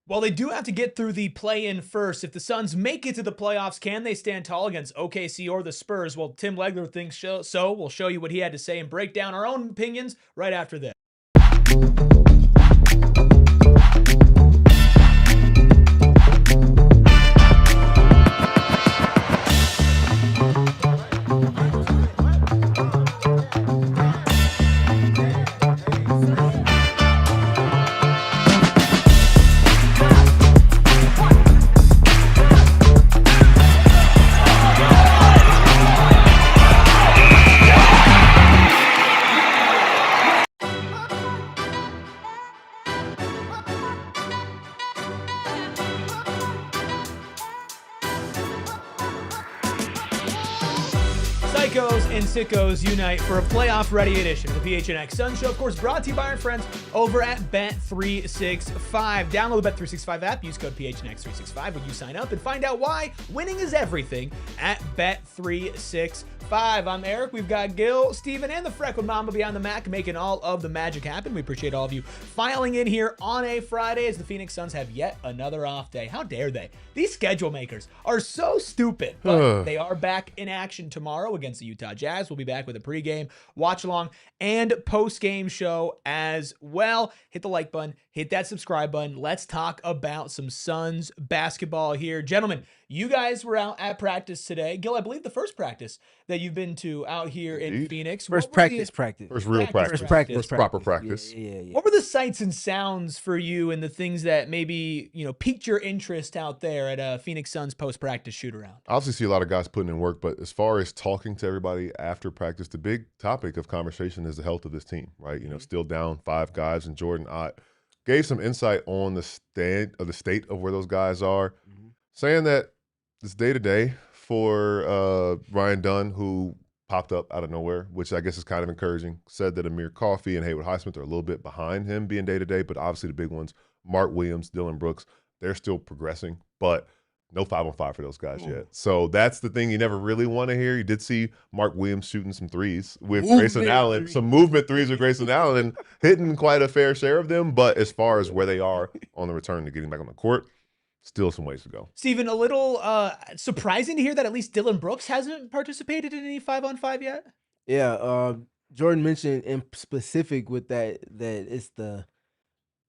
Well, they do have to get through the play-in first. If the Suns make it to the playoffs, can they stand tall against OKC or the Spurs? Well, Tim Legler thinks so. We'll show you what he had to say and break down our own opinions right after this. Psychos and sickos unite for a playoff-ready edition of the PHNX Suns Show. Of course, brought to you by our friends over at Bet365. Download the Bet365 app. Use code PHNX365 when you sign up and find out why winning is everything at Bet365. I'm Eric. We've got Gil, Steven, and the freckled mama behind the Mac making all of the magic happen. We appreciate all of you filing in here on a Friday as the Phoenix Suns have yet another off day. How dare they? These schedule makers are so stupid, but they are back in action tomorrow against the Utah Jazz. We'll be back with a pregame, watch along, and post-game show as well. Hit the like button, hit that subscribe button. Let's talk about some Suns basketball here. Gentlemen, you guys were out at practice today. Gil, I believe the first practice that you've been to out here in Phoenix. First practice. First real practice. First proper practice. Yeah. What were the sights and sounds for you and the things that maybe, piqued your interest out there at a Phoenix Suns post-practice shoot-around? I obviously see a lot of guys putting in work, but as far as talking to everybody after practice, the big topic of conversation is the health of this team, right? Still down 5 guys, and Jordan Ott gave some insight on the state of where those guys are, saying that it's day-to-day for Ryan Dunn, who popped up out of nowhere, which I guess is kind of encouraging. Said that Amir Coffey and Haywood Highsmith are a little bit behind him being day-to-day, but obviously the big ones, Mark Williams, Dillon Brooks, they're still progressing, but no 5-on-5 for those guys yet. So that's the thing you never really want to hear. You did see Mark Williams shooting some threes with Grayson Allen, some movement threes with Grayson Allen, and hitting quite a fair share of them. But as far as where they are on the return to getting back on the court, still some ways to go. Steven, a little surprising to hear that at least Dillon Brooks hasn't participated in any 5-on-5 yet. Yeah, Jordan mentioned in specific with that it's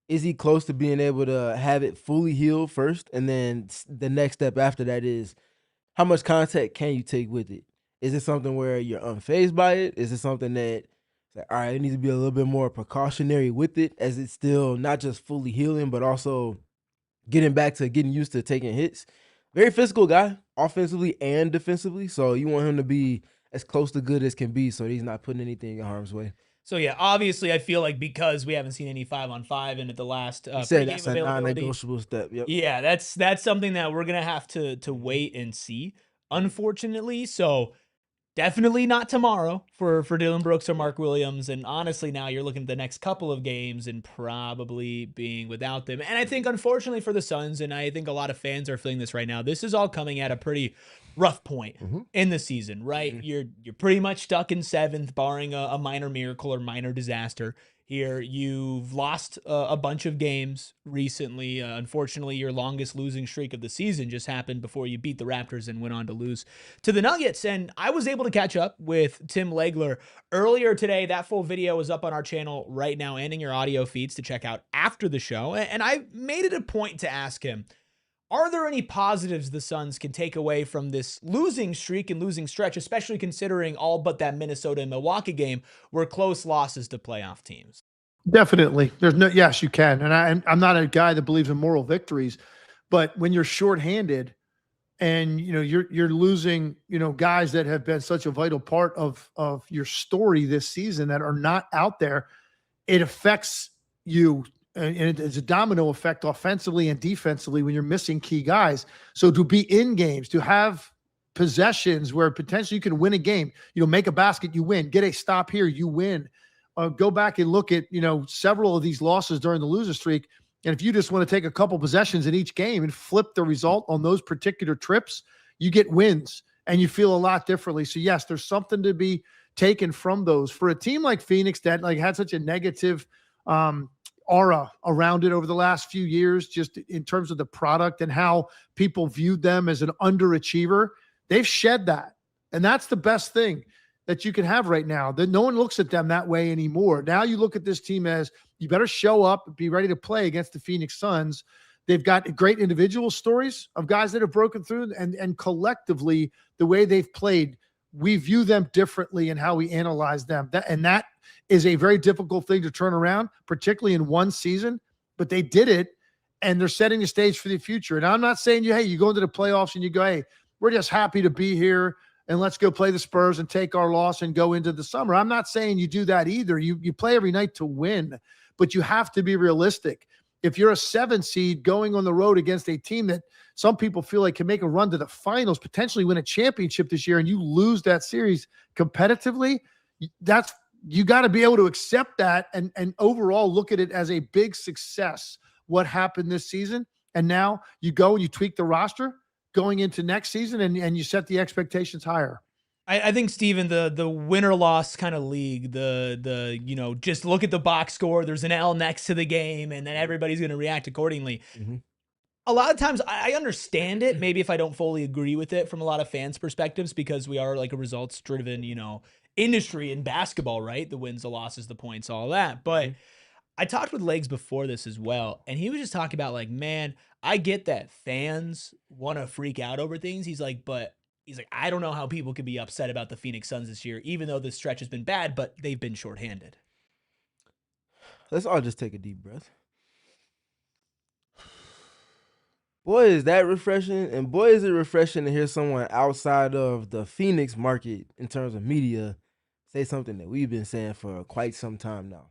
is he close to being able to have it fully healed first? And then the next step after that is how much contact can you take with it? Is it something where you're unfazed by it? Is it something that, all right, it needs to be a little bit more precautionary with it as it's still not just fully healing, but also getting back to getting used to taking hits? Very physical guy, offensively and defensively. So you want him to be as close to good as can be so he's not putting anything in harm's way. So, yeah, obviously I feel like because we haven't seen any 5-on-5 and at the last that's a non-negotiable step. Yep. Yeah, that's something that we're going to have to wait and see, unfortunately. So definitely not tomorrow for Dillon Brooks or Mark Williams. And honestly, now you're looking at the next couple of games and probably being without them. And I think, unfortunately for the Suns, and I think a lot of fans are feeling this right now, this is all coming at a pretty rough point in the season, right? You're pretty much stuck in 7th, barring a minor miracle or minor disaster. Here, you've lost a bunch of games recently. Unfortunately, your longest losing streak of the season just happened before you beat the Raptors and went on to lose to the Nuggets. And I was able to catch up with Tim Legler earlier today. That full video is up on our channel right now and in your audio feeds to check out after the show. And I made it a point to ask him, are there any positives the Suns can take away from this losing streak and losing stretch, especially considering all but that Minnesota and Milwaukee game were close losses to playoff teams? Definitely. Yes, you can. And I'm not a guy that believes in moral victories, but when you're shorthanded and, you're losing, guys that have been such a vital part of your story this season that are not out there, it affects you. And it's a domino effect offensively and defensively when you're missing key guys. So to be in games, to have possessions where potentially you can win a game, make a basket, you win, get a stop here, you win. Go back and look at, several of these losses during the loser streak. And if you just want to take a couple possessions in each game and flip the result on those particular trips, you get wins and you feel a lot differently. So yes, there's something to be taken from those. For a team like Phoenix that had such a negative aura around it over the last few years, just in terms of the product and how people viewed them as an underachiever. They've shed that. And that's the best thing that you can have right now, that no one looks at them that way anymore. Now you look at this team as you better show up and be ready to play against the Phoenix Suns. They've got great individual stories of guys that have broken through, and collectively, the way they've played, we view them differently in how we analyze them. That is a very difficult thing to turn around, particularly in one season, but they did it, and they're setting the stage for the future. And I'm not saying you go into the playoffs and you go, hey, we're just happy to be here and let's go play the Spurs and take our loss and go into the summer. I'm not saying you do that either. You play every night to win, but you have to be realistic. If you're a 7 seed going on the road against a team that some people feel like can make a run to the finals, potentially win a championship this year, and you lose that series competitively, you got to be able to accept that and overall look at it as a big success, what happened this season. And now you go and you tweak the roster going into next season, and you set the expectations higher. I think, Steven, the win-or-loss kind of league, the just look at the box score, there's an L next to the game, and then everybody's going to react accordingly. Mm-hmm. A lot of times I understand it, maybe if I don't fully agree with it from a lot of fans' perspectives, because we are like a results-driven, industry in basketball, right? The wins, the losses, the points, all that. But I talked with Legs before this as well, and he was just talking about like, man, I get that fans want to freak out over things. He's like, I don't know how people could be upset about the Phoenix Suns this year, even though the stretch has been bad, but they've been shorthanded. Let's all just take a deep breath. Boy, is that refreshing, and boy, is it refreshing to hear someone outside of the Phoenix market in terms of media say something that we've been saying for quite some time now.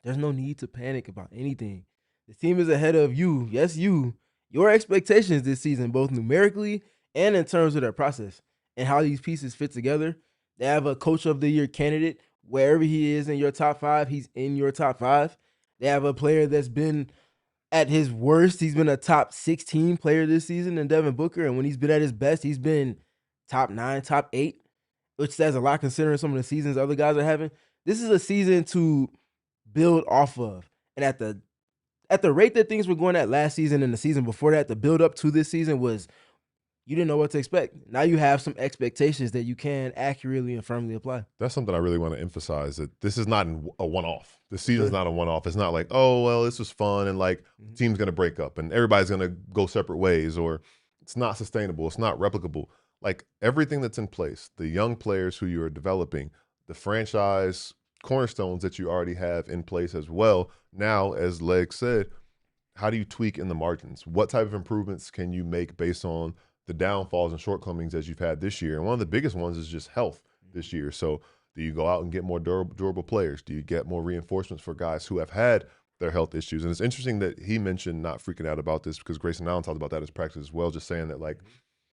There's no need to panic about anything. The team is ahead of you. Yes, you. Your expectations this season, both numerically and in terms of their process and how these pieces fit together. They have a coach of the year candidate. Wherever he is in your top 5, he's in your top 5. They have a player that's been at his worst. He's been a top 16 player this season in Devin Booker. And when he's been at his best, he's been top 9, top 8, which says a lot considering some of the seasons other guys are having. This is a season to build off of. And at the rate that things were going at last season and the season before that, the build up to this season was, you didn't know what to expect. Now you have some expectations that you can accurately and firmly apply. That's something I really want to emphasize, that this is not a one-off. The season's not a one-off. It's not like, oh, well, this was fun and like the team's going to break up and everybody's going to go separate ways, or it's not sustainable. It's not replicable. Like everything that's in place, the young players who you're developing, the franchise cornerstones that you already have in place as well. Now, as Leg said, how do you tweak in the margins? What type of improvements can you make based on the downfalls and shortcomings as you've had this year? And one of the biggest ones is just health this year. So do you go out and get more durable players? Do you get more reinforcements for guys who have had their health issues? And it's interesting that he mentioned not freaking out about this, because Grayson Allen talked about that as practice as well, just saying that like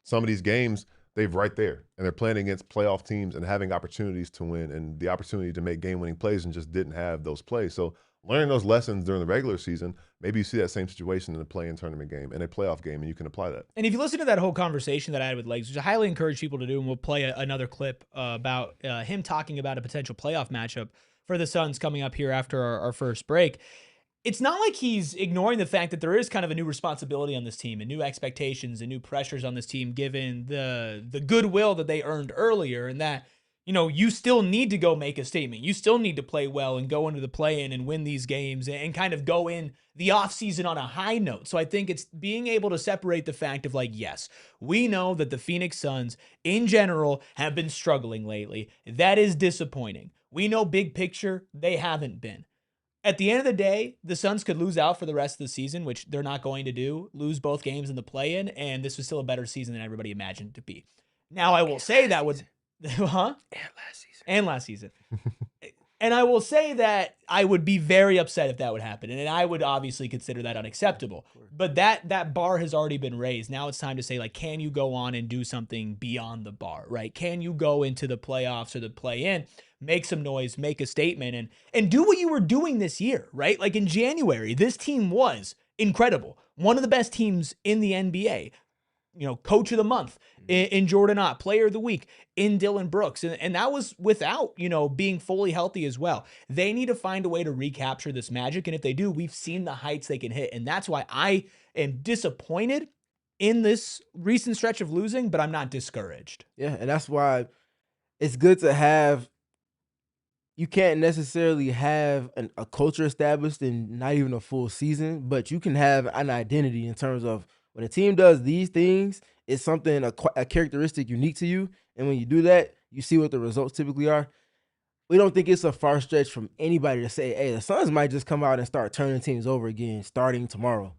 some of these games, they've right there and they're playing against playoff teams and having opportunities to win and the opportunity to make game-winning plays and just didn't have those plays. So learning those lessons during the regular season, maybe you see that same situation in a play-in tournament game and a playoff game, and you can apply that. And if you listen to that whole conversation that I had with Legs, which I highly encourage people to do, and we'll play another clip about him talking about a potential playoff matchup for the Suns coming up here after our first break. It's not like he's ignoring the fact that there is kind of a new responsibility on this team and new expectations and new pressures on this team, given the goodwill that they earned earlier, and that, you still need to go make a statement. You still need to play well and go into the play-in and win these games and kind of go in the offseason on a high note. So I think it's being able to separate the fact of like, yes, we know that the Phoenix Suns in general have been struggling lately. That is disappointing. We know big picture, they haven't been. At the end of the day, the Suns could lose out for the rest of the season, which they're not going to do, lose both games in the play-in, and this was still a better season than everybody imagined it to be. Now, I will say that would... Huh? And last season. And I will say that I would be very upset if that would happen. And I would obviously consider that unacceptable. But that bar has already been raised. Now it's time to say, like, can you go on and do something beyond the bar, right? Can you go into the playoffs or the play-in, make some noise, make a statement, and do what you were doing this year, right? Like in January, this team was incredible. One of the best teams in the NBA. coach of the month in Jordan Ott, player of the week in Dillon Brooks. And that was without, being fully healthy as well. They need to find a way to recapture this magic. And if they do, we've seen the heights they can hit. And that's why I am disappointed in this recent stretch of losing, but I'm not discouraged. Yeah, and that's why it's good to have. You can't necessarily have a culture established in not even a full season, but you can have an identity in terms of when a team does these things, it's something, a characteristic unique to you. And when you do that, you see what the results typically are. We don't think it's a far stretch from anybody to say, hey, the Suns might just come out and start turning teams over again starting tomorrow.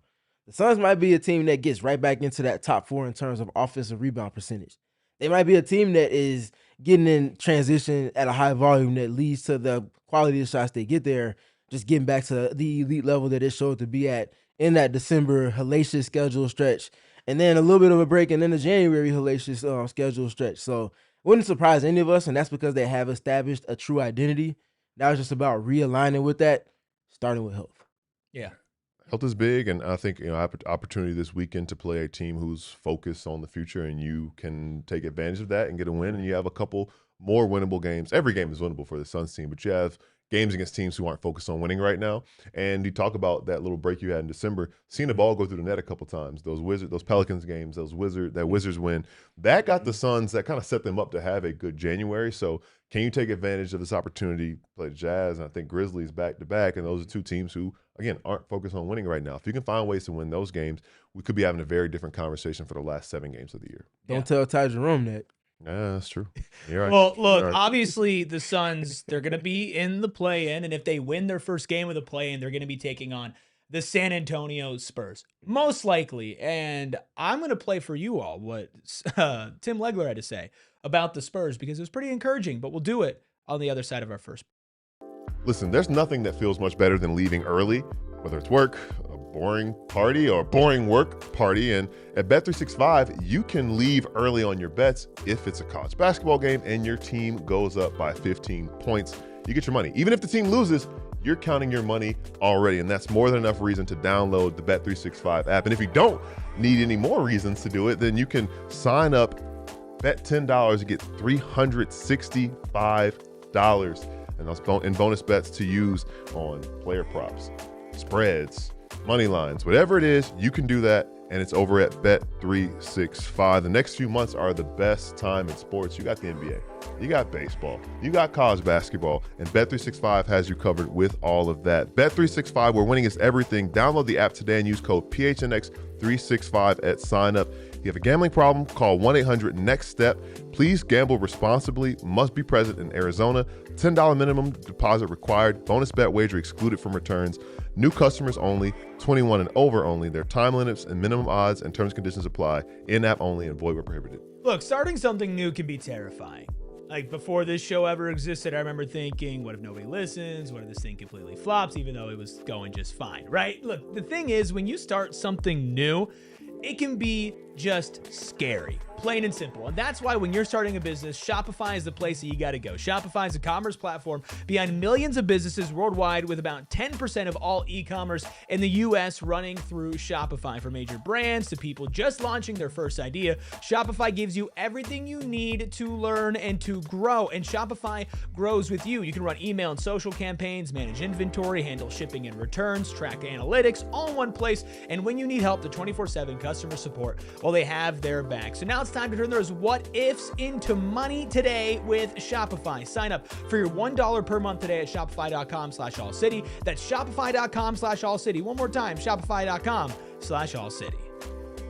The Suns might be a team that gets right back into that top 4 in terms of offensive rebound percentage. They might be a team that is getting in transition at a high volume that leads to the quality of shots they get there, just getting back to the elite level that it showed to be at in that December hellacious schedule stretch, and then a little bit of a break, and then the January hellacious schedule stretch. So it wouldn't surprise any of us, and that's because they have established a true identity. Now it's just about realigning with that, starting with health. Yeah. Health is big, and I think opportunity this weekend to play a team who's focused on the future, and you can take advantage of that and get a win. And you have a couple more winnable games. Every game is winnable for the Suns team, but you have games against teams who aren't focused on winning right now. And you talk about that little break you had in December, seeing the ball go through the net a couple times. Those Pelicans games, that Wizards win, that got the Suns, that kind of set them up to have a good January. So can you take advantage of this opportunity? Play the Jazz, and I think Grizzlies back to back, and those are two teams who, again, aren't focused on winning right now. If you can find ways to win those games, we could be having a very different conversation for the last 7 games of the year. Don't tell Ty Jerome that. Yeah, that's true. You're right. Well, look, You're right. obviously the Suns, they're going to be in the play-in, and if they win their first game of the play-in, they're going to be taking on the San Antonio Spurs, most likely. And I'm going to play for you all what Tim Legler had to say about the Spurs, because it was pretty encouraging, but we'll do it on the other side of our first. Listen, there's nothing that feels much better than leaving early, whether it's work, a boring party, or a boring work party. And at Bet365, you can leave early on your bets if it's a college basketball game and your team goes up by 15 points. You get your money. Even if the team loses, you're counting your money already, and that's more than enough reason to download the Bet365 app. And if you don't need any more reasons to do it, then you can sign up, bet $10, you get $365. And those bonus bets to use on player props, spreads, money lines, whatever it is, you can do that. And it's over at Bet365. The next few months are the best time in sports. You got the NBA, you got baseball, you got college basketball, and Bet365 has you covered with all of that. Bet365, where winning is everything. Download the app today and use code PHNX365 at sign up. If you have a gambling problem, call 1-800-NEXT-STEP. Please gamble responsibly. Must be present in Arizona. $10 minimum deposit required. Bonus bet wager excluded from returns. New customers only. 21 and over only. There are time limits and minimum odds and terms and conditions apply. In-app only and void where prohibited. Look, starting something new can be terrifying. Like, before this show ever existed, I remember thinking, what if nobody listens? What if this thing completely flops, even though it was going just fine, right? Look, the thing is, when you start something new, it can be just scary, plain and simple. And that's why when you're starting a business, Shopify is the place that you got to go. Shopify is a commerce platform behind millions of businesses worldwide, with about 10% of all e-commerce in the US running through Shopify. From major brands to people just launching their first idea, Shopify gives you everything you need to learn and to grow. And Shopify grows with you. You can run email and social campaigns, manage inventory, handle shipping and returns, track analytics, all in one place. And when you need help, the 24/7 customer support, well, they have their back. So now it's time to turn those what ifs into money today with Shopify. Sign up for your $1 per month today at shopify.com/allcity. That's shopify.com/allcity. One more time, shopify.com/allcity.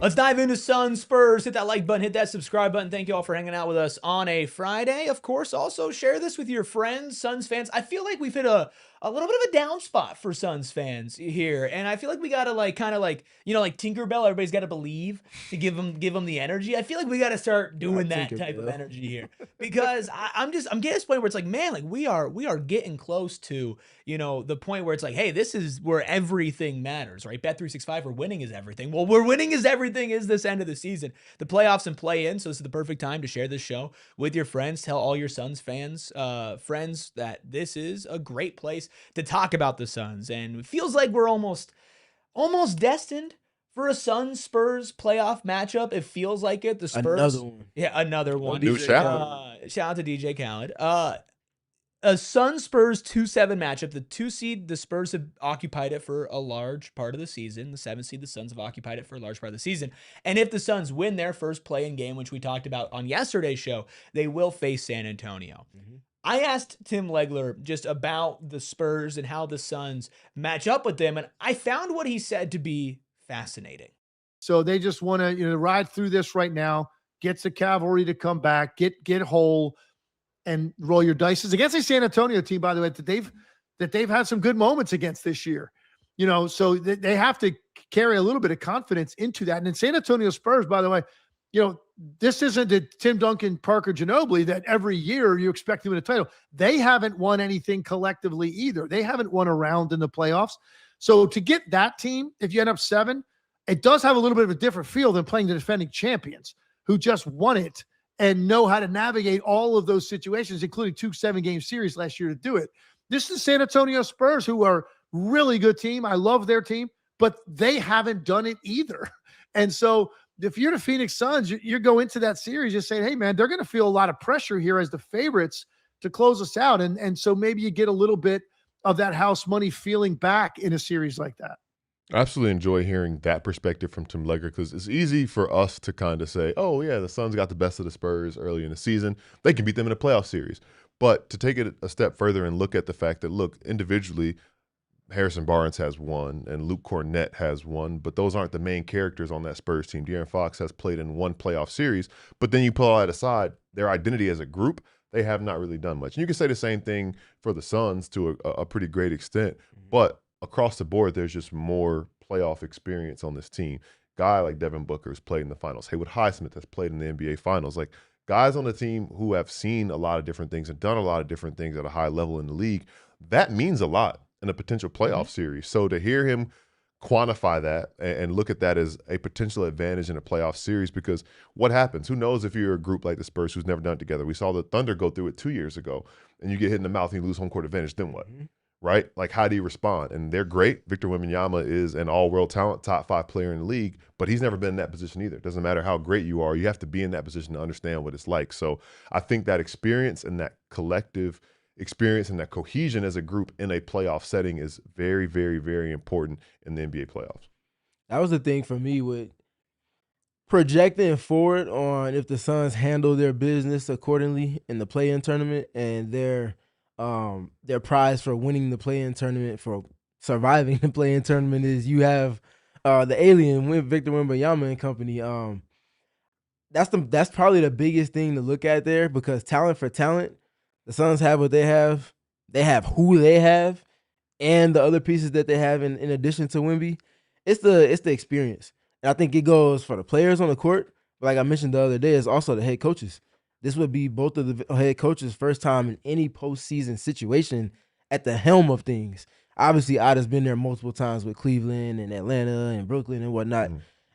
Let's dive into Suns Spurs. Hit that like button, hit that subscribe button. Thank you all for hanging out with us on a Friday. Of course, also share this with your friends, Suns fans. I feel like we've hit a little bit of a down spot for Suns fans here. And I feel like we got to kind of like Tinkerbell, everybody's got to believe to give them the energy. I feel like we got to start doing that type of energy here, because I'm getting to this point where it's like, man, like we are getting close to, the point where it's like, hey, this is where everything matters, right? Bet365, where winning is everything. Well, where winning is everything is this end of the season, the playoffs and play in. So this is the perfect time to share this show with your friends. Tell all your Suns fans, friends, that this is a great place to talk about the Suns. And it feels like we're almost destined For a Suns-Spurs playoff matchup, it feels like it. The Spurs. Another one. Yeah, another one. New DJ shout. Shout out to DJ Khaled. A Suns-Spurs 2-7 matchup. The 2 seed, the Spurs have occupied it for a large part of the season. The 7 seed, the Suns have occupied it for a large part of the season. And if the Suns win their first play-in game, which we talked about on yesterday's show, they will face San Antonio. Mm-hmm. I asked Tim Legler just about the Spurs and how the Suns match up with them, and I found what he said to be fascinating. So they just want to, ride through this right now, get the cavalry to come back, get whole, and roll your dice. It's against a San Antonio team, by the way, that they've had some good moments against this year. So they have to carry a little bit of confidence into that. And in San Antonio Spurs, by the way, this isn't the Tim Duncan, Parker Ginobili that every year you expect to win a title. They haven't won anything collectively either. They haven't won a round in the playoffs. So to get that team, if you end up 7, it does have a little bit of a different feel than playing the defending champions who just won it and know how to navigate all of those situations, including 2 7-game series last year to do it. This is San Antonio Spurs, who are really good team. I love their team, but they haven't done it either. And so if you're the Phoenix Suns, you go into that series just saying, hey, man, they're going to feel a lot of pressure here as the favorites to close us out. And so maybe you get a little bit of that house money feeling back in a series like that. I absolutely enjoy hearing that perspective from Tim Legler because it's easy for us to kind of say, oh, yeah, the Suns got the best of the Spurs early in the season. They can beat them in a playoff series. But to take it a step further and look at the fact that, look, individually, Harrison Barnes has won and Luke Cornett has won, but those aren't the main characters on that Spurs team. De'Aaron Fox has played in 1 playoff series, but then you pull all that aside, their identity as a group, they have not really done much. And you can say the same thing for the Suns to a pretty great extent, but across the board, there's just more playoff experience on this team. Guy like Devin Booker has played in the finals. Haywood Highsmith has played in the NBA finals. Like guys on the team who have seen a lot of different things and done a lot of different things at a high level in the league, that means a lot in a potential playoff series. So to hear him quantify that and look at that as a potential advantage in a playoff series, because what happens? Who knows if you're a group like the Spurs who's never done it together? We saw the Thunder go through it 2 years ago, and you get hit in the mouth and you lose home court advantage, then what? Right? Like, how do you respond? And they're great. Victor Wembanyama is an all-world talent, top 5 player in the league, but he's never been in that position either. It doesn't matter how great you are. You have to be in that position to understand what it's like. So I think that experience and that collective experience and that cohesion as a group in a playoff setting is very, very, very important in the NBA playoffs. That was the thing for me with projecting forward on if the Suns handle their business accordingly in the play-in tournament and their prize for winning the play-in tournament, for surviving the play-in tournament, is you have the alien with Victor Wembanyama and company. That's probably the biggest thing to look at there, because talent for talent, the Suns have what they have. They have who they have, and the other pieces that they have in addition to Wemby. It's the experience. And I think it goes for the players on the court, but like I mentioned the other day, it's also the head coaches. This would be both of the head coaches' first time in any postseason situation at the helm of things. Obviously, Otta's been there multiple times with Cleveland and Atlanta and Brooklyn and whatnot.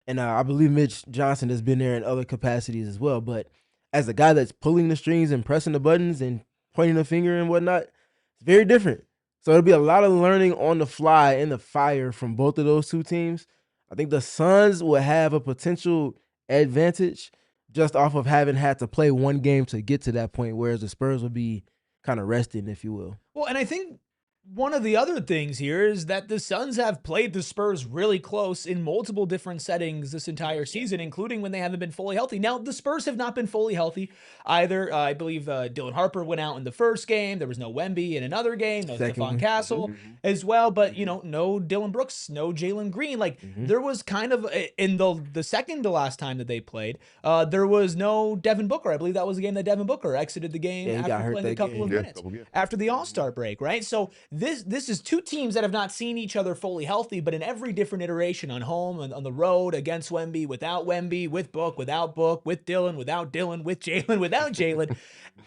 And I believe Mitch Johnson has been there in other capacities as well. But as a guy that's pulling the strings and pressing the buttons and pointing the finger and whatnot, it's very different. So it'll be a lot of learning on the fly in the fire from both of those two teams. I think the Suns will have a potential advantage just off of having had to play one game to get to that point, whereas the Spurs will be kind of resting, if you will. Well, and I think one of the other things here is that the Suns have played the Spurs really close in multiple different settings this entire season, including when they haven't been fully healthy. Now, the Spurs have not been fully healthy either. I believe Dillon Harper went out in the first game. There was no Wemby in another game, no Stephon Castle as well. But, no Dillon Brooks, no Jalen Green. Like, there was kind of, in the second to last time that they played, there was no Devin Booker. I believe that was the game that Devin Booker exited the game after playing a couple of minutes after the All-Star break, right? So this is two teams that have not seen each other fully healthy, but in every different iteration, on home and on the road, against Wemby, without Wemby, with Book, without Book, with Dillon, without Dillon, with Jalen, without Jalen,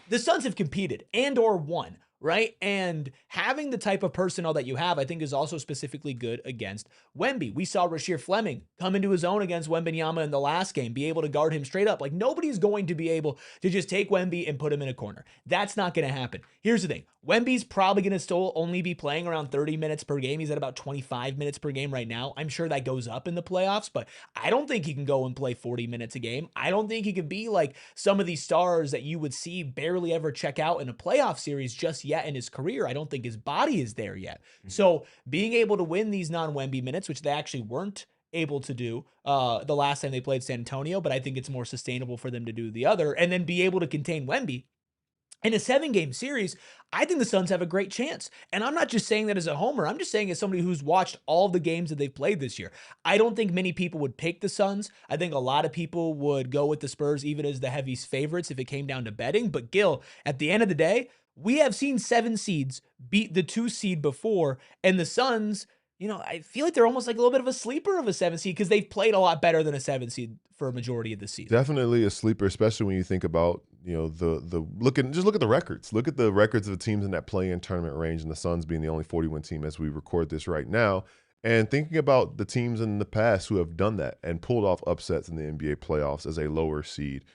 the Suns have competed and or won. right? And having the type of personnel that you have, I think, is also specifically good against Wemby. We saw Rasheer Fleming come into his own against Wembanyama in the last game, be able to guard him straight up. Like, nobody's going to be able to just take Wemby and put him in a corner. That's not going to happen. Here's the thing. Wemby's probably going to still only be playing around 30 minutes per game. He's at about 25 minutes per game right now. I'm sure that goes up in the playoffs, but I don't think he can go and play 40 minutes a game. I don't think he could be like some of these stars that you would see barely ever check out in a playoff series just yet in his career. I don't think his body is there yet. So being able to win these non-Wemby minutes, which they actually weren't able to do the last time they played San Antonio, but I think it's more sustainable for them to do the other, and then be able to contain Wemby in a 7-game series, I think the Suns have a great chance. And I'm not just saying that as a homer. I'm just saying as somebody who's watched all the games that they've played this year. I don't think many people would pick the Suns. I think a lot of people would go with the Spurs even as the heaviest favorites if it came down to betting. But Gil, at the end of the day, we have seen 7 seeds beat the 2 seed before. And the Suns, I feel like they're almost like a little bit of a sleeper of a 7 seed because they've played a lot better than a 7 seed for a majority of the season. Definitely a sleeper, especially when you think about look at the records. Look at the records of the teams in that play-in tournament range, and the Suns being the only 40-win team as we record this right now. And thinking about the teams in the past who have done that and pulled off upsets in the NBA playoffs as a lower seed,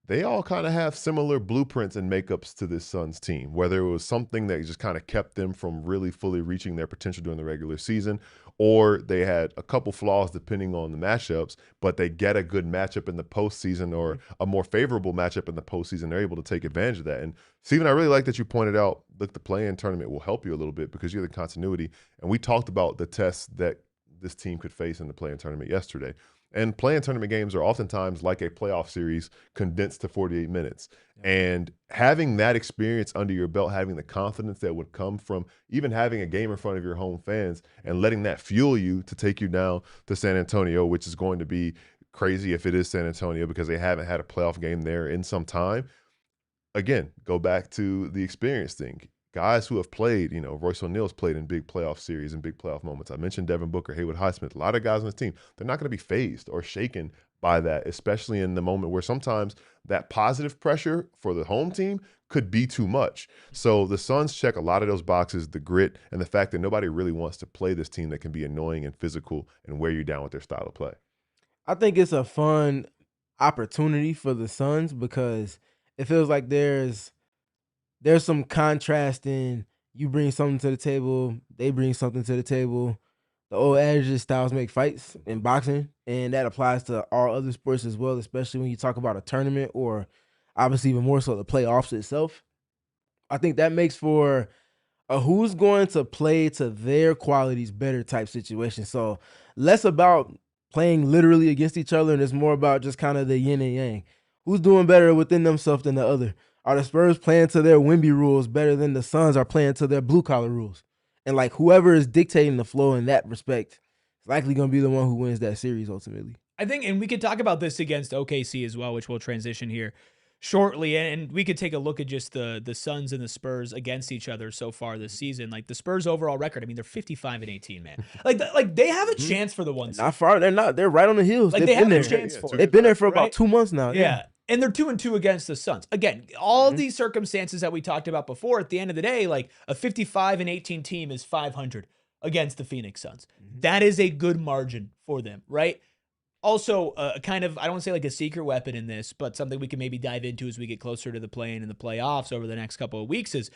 they all kind of have similar blueprints and makeups to this Suns team, whether it was something that just kind of kept them from really fully reaching their potential during the regular season, or they had a couple flaws depending on the matchups, but they get a good matchup in the postseason or a more favorable matchup in the postseason. They're able to take advantage of that. And Steven, I really like that you pointed out, look, the play-in tournament will help you a little bit because you're the continuity. And we talked about the tests that this team could face in the play-in tournament yesterday. And play-in tournament games are oftentimes like a playoff series condensed to 48 minutes. And having that experience under your belt, having the confidence that would come from even having a game in front of your home fans and letting that fuel you to take you down to San Antonio, which is going to be crazy if it is San Antonio because they haven't had a playoff game there in some time. Again, go back to the experience thing. Guys who have played, Royce O'Neal's played in big playoff series and big playoff moments. I mentioned Devin Booker, Haywood Highsmith, a lot of guys on this team. They're not going to be fazed or shaken by that, especially in the moment where sometimes that positive pressure for the home team could be too much. So the Suns check a lot of those boxes, the grit, and the fact that nobody really wants to play this team that can be annoying and physical and wear you down with their style of play. I think it's a fun opportunity for the Suns because it feels like there's some contrast in you bring something to the table, they bring something to the table. The old adage is styles make fights in boxing, and that applies to all other sports as well, especially when you talk about a tournament or obviously even more so the playoffs itself. I think that makes for a who's going to play to their qualities better type situation. So less about playing literally against each other, and it's more about just kind of the yin and yang. Who's doing better within themselves than the other? Are the Spurs playing to their Wemby rules better than the Suns are playing to their blue-collar rules? And, like, whoever is dictating the flow in that respect is likely going to be the one who wins that series ultimately. I think, and we could talk about this against OKC as well, which we'll transition here shortly. And we could take a look at just the Suns and the Spurs against each other so far this season. Like, the Spurs' overall record, I mean, they're 55-18, man. Like they have a chance for the one seed. Not far. They're not. They're right on the heels. Like, they have a chance for it. They've been there for about Right? 2 months now. Yeah. And they're 2-2 against the Suns. Again, all these circumstances that we talked about before, at the end of the day, like a 55-18 team is 500 against the Phoenix Suns. That is a good margin for them, right? Also, kind of, I don't want to say like a secret weapon in this, but something we can maybe dive into as we get closer to the play-in and the playoffs over the next couple of weeks is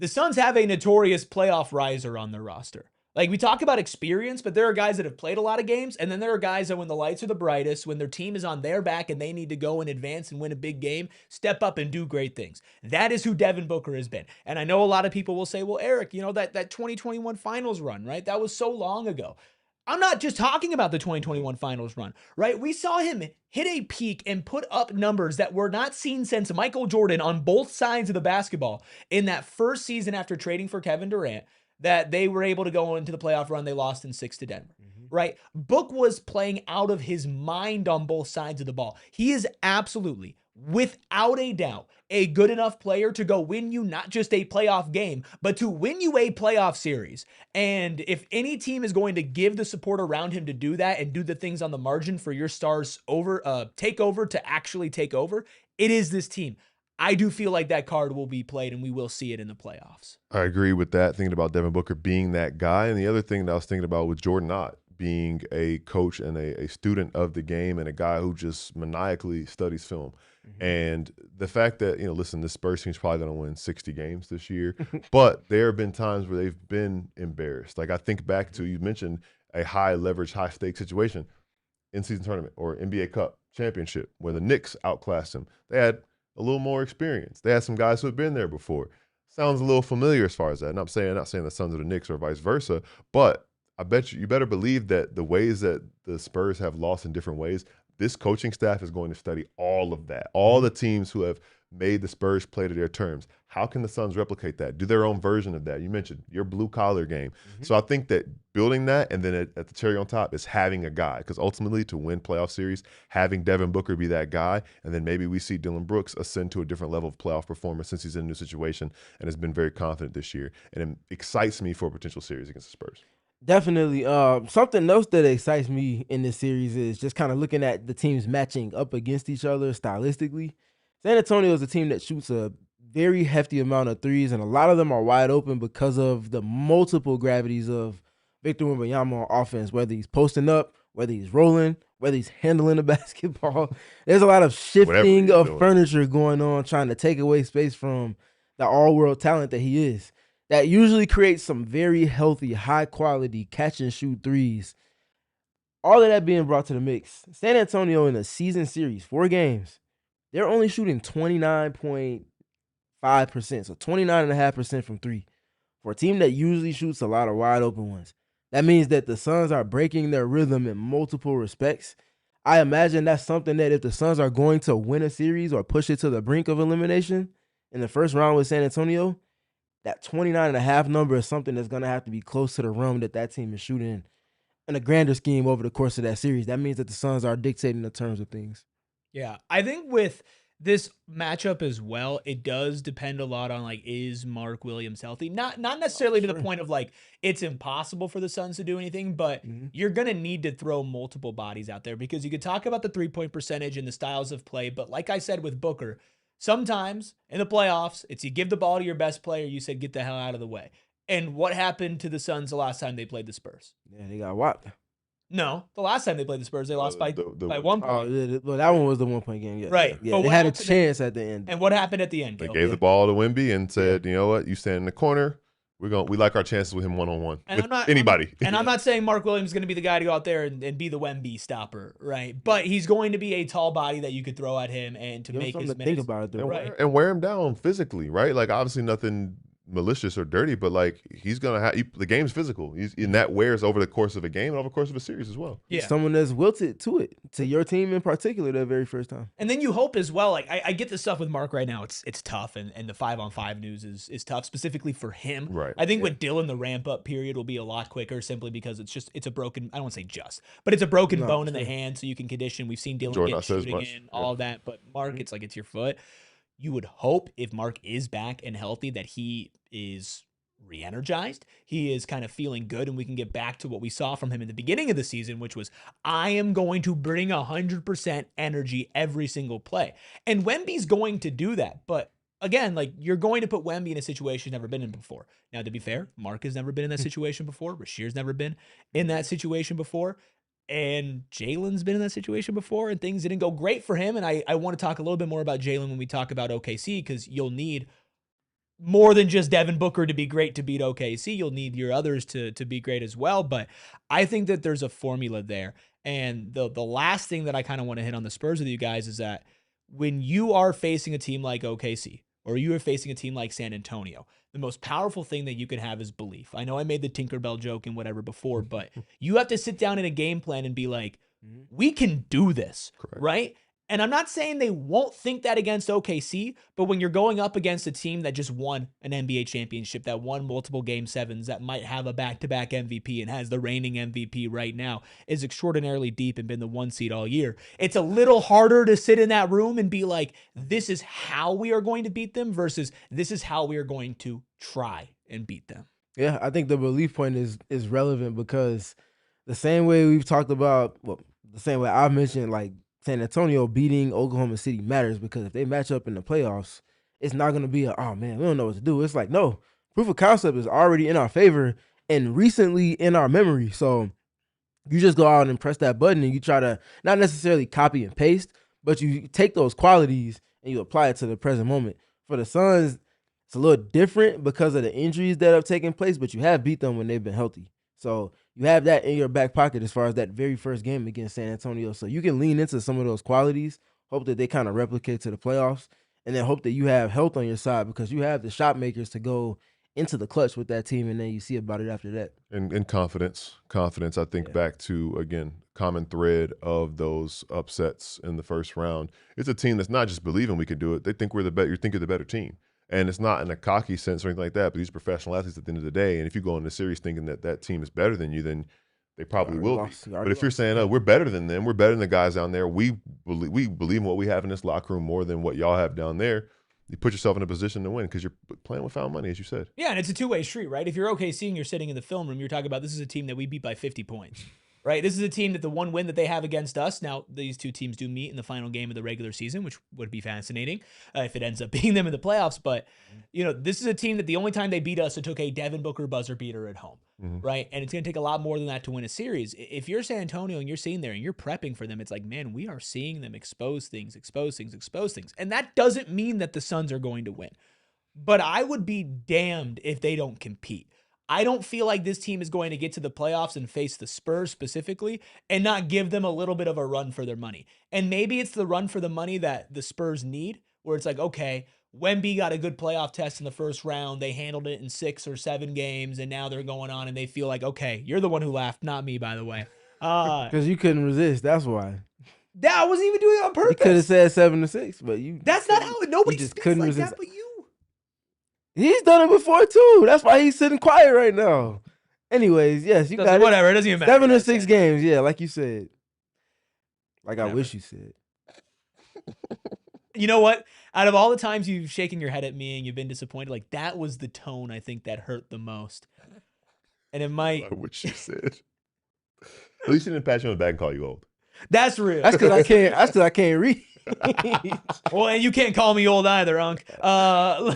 the Suns have a notorious playoff riser on their roster. Like, we talk about experience, but there are guys that have played a lot of games, and then there are guys that when the lights are the brightest, when their team is on their back and they need to go and advance and win a big game, step up and do great things. That is who Devin Booker has been. And I know a lot of people will say, well, Eric, that 2021 finals run, right? That was so long ago. I'm not just talking about the 2021 finals run, right? We saw him hit a peak and put up numbers that were not seen since Michael Jordan on both sides of the basketball in that first season after trading for Kevin Durant, that they were able to go into the playoff run. They lost in 6 to Denver, right? Book was playing out of his mind on both sides of the ball. He is absolutely, without a doubt, a good enough player to go win you not just a playoff game, but to win you a playoff series. And if any team is going to give the support around him to do that and do the things on the margin for your stars take over to actually take over, it is this team. I do feel like that card will be played and we will see it in the playoffs. I agree with that, thinking about Devin Booker being that guy. And the other thing that I was thinking about with Jordan Ott being a coach and a student of the game and a guy who just maniacally studies film. And the fact that, listen, the Spurs team's probably going to win 60 games this year, but there have been times where they've been embarrassed. Like I think back to, you mentioned a high leverage, high stakes situation, in-season tournament or NBA Cup championship where the Knicks outclassed them. They had a little more experience. They had some guys who had been there before. Sounds a little familiar as far as that. And I'm not saying the Suns are the Knicks or vice versa, but I bet you better believe that the ways that the Spurs have lost in different ways, this coaching staff is going to study all of that. All the teams who have made the Spurs play to their terms. How can the Suns replicate that? Do their own version of that? You mentioned your blue-collar game. So I think that building that, and then at the cherry on top is having a guy. Because ultimately, to win playoff series, having Devin Booker be that guy, and then maybe we see Dillon Brooks ascend to a different level of playoff performance since he's in a new situation and has been very confident this year. And it excites me for a potential series against the Spurs. Definitely. Something else that excites me in this series is just kind of looking at the teams matching up against each other stylistically. San Antonio is a team that shoots a very hefty amount of threes, and a lot of them are wide open because of the multiple gravities of Victor Wembanyama on offense, whether he's posting up, whether he's rolling, whether he's handling the basketball. There's a lot of shifting of furniture going on, trying to take away space from the all-world talent that he is. That usually creates some very healthy, high-quality catch-and-shoot threes. All of that being brought to the mix. San Antonio in a season series, 4 games, they're only shooting 29.5%, so 29.5% from 3. For a team that usually shoots a lot of wide-open ones. That means that the Suns are breaking their rhythm in multiple respects. I imagine that's something that if the Suns are going to win a series or push it to the brink of elimination in the first round with San Antonio, that 29.5 number is something that's going to have to be close to the rim that team is shooting in a grander scheme over the course of that series. That means that the Suns are dictating the terms of things. Yeah, I think with this matchup as well, it does depend a lot on, is Mark Williams healthy? Not necessarily to the point of, it's impossible for the Suns to do anything, but you're going to need to throw multiple bodies out there because you could talk about the three-point percentage and the styles of play, but like I said with Booker, sometimes in the playoffs, it's you give the ball to your best player, you said get the hell out of the way. And what happened to the Suns the last time they played the Spurs? Yeah, they got whopped. No, the last time they played the Spurs, they lost by 1 point. Well, that one was the 1-point game. Yeah, right. Yeah, they had a chance at the end. And what happened at the end? They gave the ball to Wemby and said, you know what, you stand in the corner. We like our chances with him one-on-one with anybody. And I'm not saying Mark Williams is going to be the guy to go out there and be the Wemby stopper, right? But he's going to be a tall body that you could throw at him and to make his minutes. Think about it, though. And wear him down physically, right? Obviously nothing malicious or dirty, but he's gonna have the game's physical. And that wears over the course of a game and over the course of a series as well. Yeah, someone that's wilted to it, to your team in particular, that very first time. And then you hope as well. I get the stuff with Mark right now. It's tough, and the 5-on-5 news is tough specifically for him. Right. I think with Dillon, the ramp up period will be a lot quicker simply because it's a broken. I don't want to say but it's a broken bone in the hand, so you can condition. We've seen Dillon get shooting in all of that, but Mark, it's it's your foot. You would hope if Mark is back and healthy that he is re-energized. He is kind of feeling good, and we can get back to what we saw from him in the beginning of the season, which was, I am going to bring 100% energy every single play. And Wemby's going to do that. But again, you're going to put Wemby in a situation he's never been in before. Now, to be fair, Mark has never been in that situation before. Rashir's never been in that situation before. And Jalen's been in that situation before, and things didn't go great for him. And I want to talk a little bit more about Jalen when we talk about OKC, because you'll need more than just Devin Booker to be great to beat OKC. You'll need your others to be great as well. But I think that there's a formula there. And the last thing that I kind of want to hit on the Spurs with you guys is that when you are facing a team like OKC, or you are facing a team like San Antonio, the most powerful thing that you can have is belief. I know I made the Tinkerbell joke and whatever before, but you have to sit down in a game plan and be like, we can do this, right? And I'm not saying they won't think that against OKC, but when you're going up against a team that just won an NBA championship, that won multiple Game 7s, that might have a back-to-back MVP and has the reigning MVP right now, is extraordinarily deep and been the 1 seed all year, it's a little harder to sit in that room and be like, this is how we are going to beat them versus this is how we are going to try and beat them. Yeah, I think the belief point is relevant because the same way we've talked about, the same way I've mentioned, San Antonio beating Oklahoma City matters, because if they match up in the playoffs, it's not going to be oh man, we don't know what to do. It's like, no, proof of concept is already in our favor and recently in our memory. So you just go out and press that button and you try to not necessarily copy and paste, but you take those qualities and you apply it to the present moment. For the Suns, it's a little different because of the injuries that have taken place, but you have beat them when they've been healthy. So you have that in your back pocket as far as that very first game against San Antonio. So you can lean into some of those qualities, hope that they kind of replicate to the playoffs, and then hope that you have health on your side, because you have the shot makers to go into the clutch with that team, and then you see about it after that. And confidence. I think back to, again, common thread of those upsets in the first round. It's a team that's not just believing we can do it. They think we're the better. You think you're the better team. And it's not in a cocky sense or anything like that, but these are professional athletes at the end of the day. And if you go into the series thinking that that team is better than you, then they probably will be. But if you're saying, oh, we're better than them, we're better than the guys down there, we believe in what we have in this locker room more than what y'all have down there, you put yourself in a position to win because you're playing with found money, as you said. Yeah, and it's a two-way street, right? If you're OKC and you're sitting in the film room, you're talking about this is a team that we beat by 50 points, right? This is a team that the one win that they have against us, now these two teams do meet in the final game of the regular season, which would be fascinating if it ends up being them in the playoffs. But, this is a team that the only time they beat us, it took a Devin Booker buzzer beater at home, right? And it's going to take a lot more than that to win a series. If you're San Antonio and you're sitting there and you're prepping for them, it's like, man, we are seeing them expose things. And that doesn't mean that the Suns are going to win. But I would be damned if they don't compete. I don't feel like this team is going to get to the playoffs and face the Spurs specifically and not give them a little bit of a run for their money. And maybe it's the run for the money that the Spurs need, where it's like, okay, Wemby got a good playoff test in the first round. They handled it in 6 or 7 games, and now they're going on and they feel like, okay, you're the one who laughed, not me, by the way. Because you couldn't resist. That's why. I wasn't even doing it on purpose. You could have said 7-6, but you. That's not how nobody just speaks couldn't like resist. that but you. He's done it before too. That's why he's sitting quiet right now. Anyways, yes, you got it. Whatever, it doesn't even matter. 7 or 6 games, yeah, like you said. Like I wish you said. You know what? Out of all the times you've shaken your head at me and you've been disappointed, like that was the tone I think that hurt the most. And it might. I wish you said. At least you didn't pat you on the back and call you old. That's real. That's because I can't. That's because I can't read. Well, and you can't call me old either, Unc.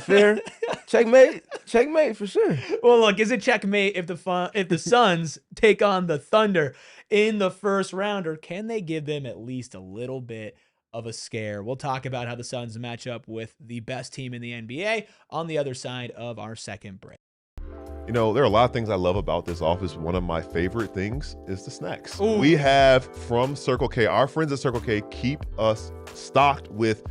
Fair. Checkmate for sure. Well, look, is it checkmate if the Suns take on the Thunder in the first round, or can they give them at least a little bit of a scare? We'll talk about how the Suns match up with the best team in the NBA on the other side of our second break. There are a lot of things I love about this office. One of my favorite things is the snacks. Ooh. We have from Circle K. Our friends at Circle K keep us stocked with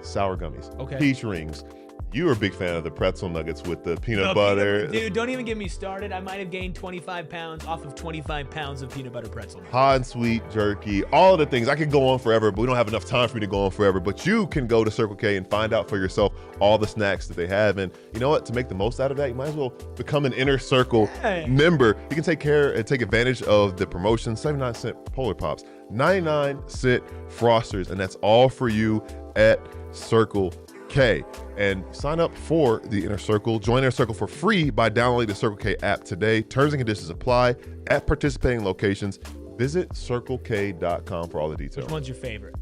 sour gummies, peach rings. You were a big fan of the pretzel nuggets with the peanut butter. Dude, don't even get me started. I might have gained 25 pounds off of 25 pounds of peanut butter pretzel. Hot and sweet jerky, all of the things. I could go on forever, but we don't have enough time for me to go on forever. But you can go to Circle K and find out for yourself all the snacks that they have. And you know what? To make the most out of that, you might as well become an Inner Circle member. You can take advantage of the promotion, 79-cent Polar Pops, 99-cent Frosters, and that's all for you at Circle K. And sign up for the Inner Circle. Join Inner Circle for free by downloading the Circle K app today. Terms and conditions apply at participating locations. Visit CircleK.com for all the details. Which one's your favorite?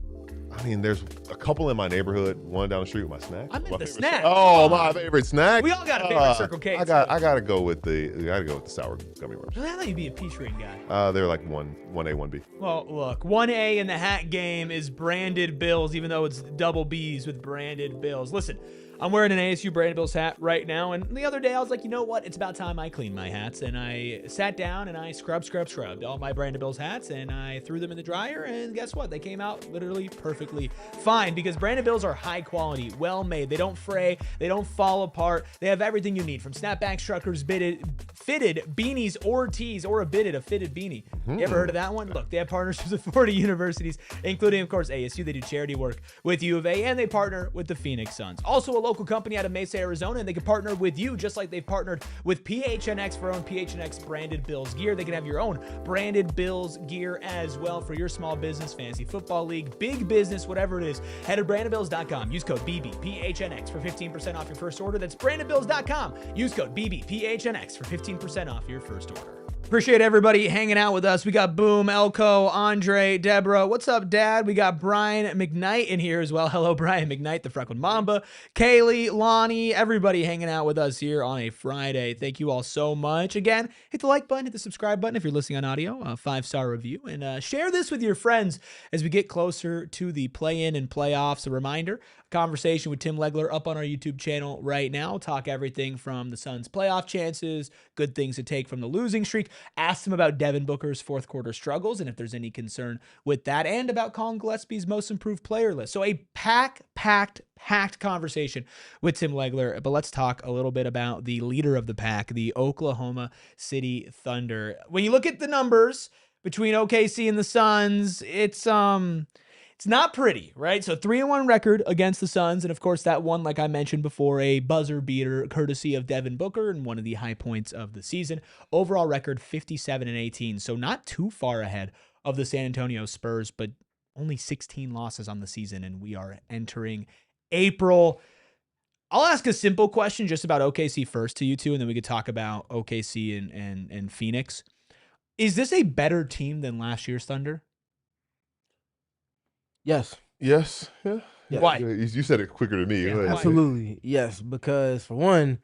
I mean, there's a couple in my neighborhood, one down the street with my snack. I meant the snack. Oh, my favorite snack. We all got a favorite Circle K. I gotta go with the sour gummy worms. I thought you'd be a peach ring guy. They're like 1A, 1B. Well, look, 1A in the hat game is branded Bills, even though it's double B's with branded Bills. Listen, I'm wearing an ASU branded Bills hat right now, and the other day I was like, you know what? It's about time I clean my hats, and I sat down and I scrubbed all my branded Bills hats, and I threw them in the dryer, and guess what? They came out literally perfectly fine, because branded Bills are high quality, well made. They don't fray, they don't fall apart. They have everything you need, from snapback truckers, fitted beanies or tees, or a fitted beanie. You ever heard of that one? Look, they have partnerships with 40 universities, including, of course, ASU. They do charity work with U of A, and they partner with the PHNX Suns. Also a local company out of Mesa, Arizona, and they can partner with you just like they've partnered with PHNX for our own PHNX branded Bills gear. They can have your own branded Bills gear as well for your small business, fantasy football league, big business, whatever it is. Head to brandedbills.com. Use code BBPHNX for 15% off your first order. That's brandedbills.com. Use code BBPHNX for 15% off your first order. Appreciate everybody hanging out with us. We got Boom, Elko, Andre, Deborah. What's up, Dad? We got Brian McKnight in here as well. Hello, Brian McKnight, the Freckled Mamba. Kaylee, Lonnie, everybody hanging out with us here on a Friday. Thank you all so much. Again, hit the like button, hit the subscribe button if you're listening on audio, a 5-star review, and share this with your friends as we get closer to the play-in and playoffs. A reminder, conversation with Tim Legler up on our YouTube channel right now. Talk everything from the Suns' playoff chances, good things to take from the losing streak. Asked him about Devin Booker's fourth quarter struggles and if there's any concern with that, and about Colin Gillespie's most improved player list. So a packed conversation with Tim Legler. But let's talk a little bit about the leader of the pack, the Oklahoma City Thunder. When you look at the numbers between OKC and the Suns, it's not pretty, right? So 3-1 record against the Suns. And of course, that one, like I mentioned before, a buzzer beater courtesy of Devin Booker and one of the high points of the season. Overall record 57-18. So not too far ahead of the San Antonio Spurs, but only 16 losses on the season. And we are entering April. I'll ask a simple question just about OKC first to you two, and then we could talk about OKC and Phoenix. Is this a better team than last year's Thunder? Yes. Yes. Yeah. Yes. Why? You said it quicker than me. Yeah, Go ahead. Absolutely. Yes. Because for one,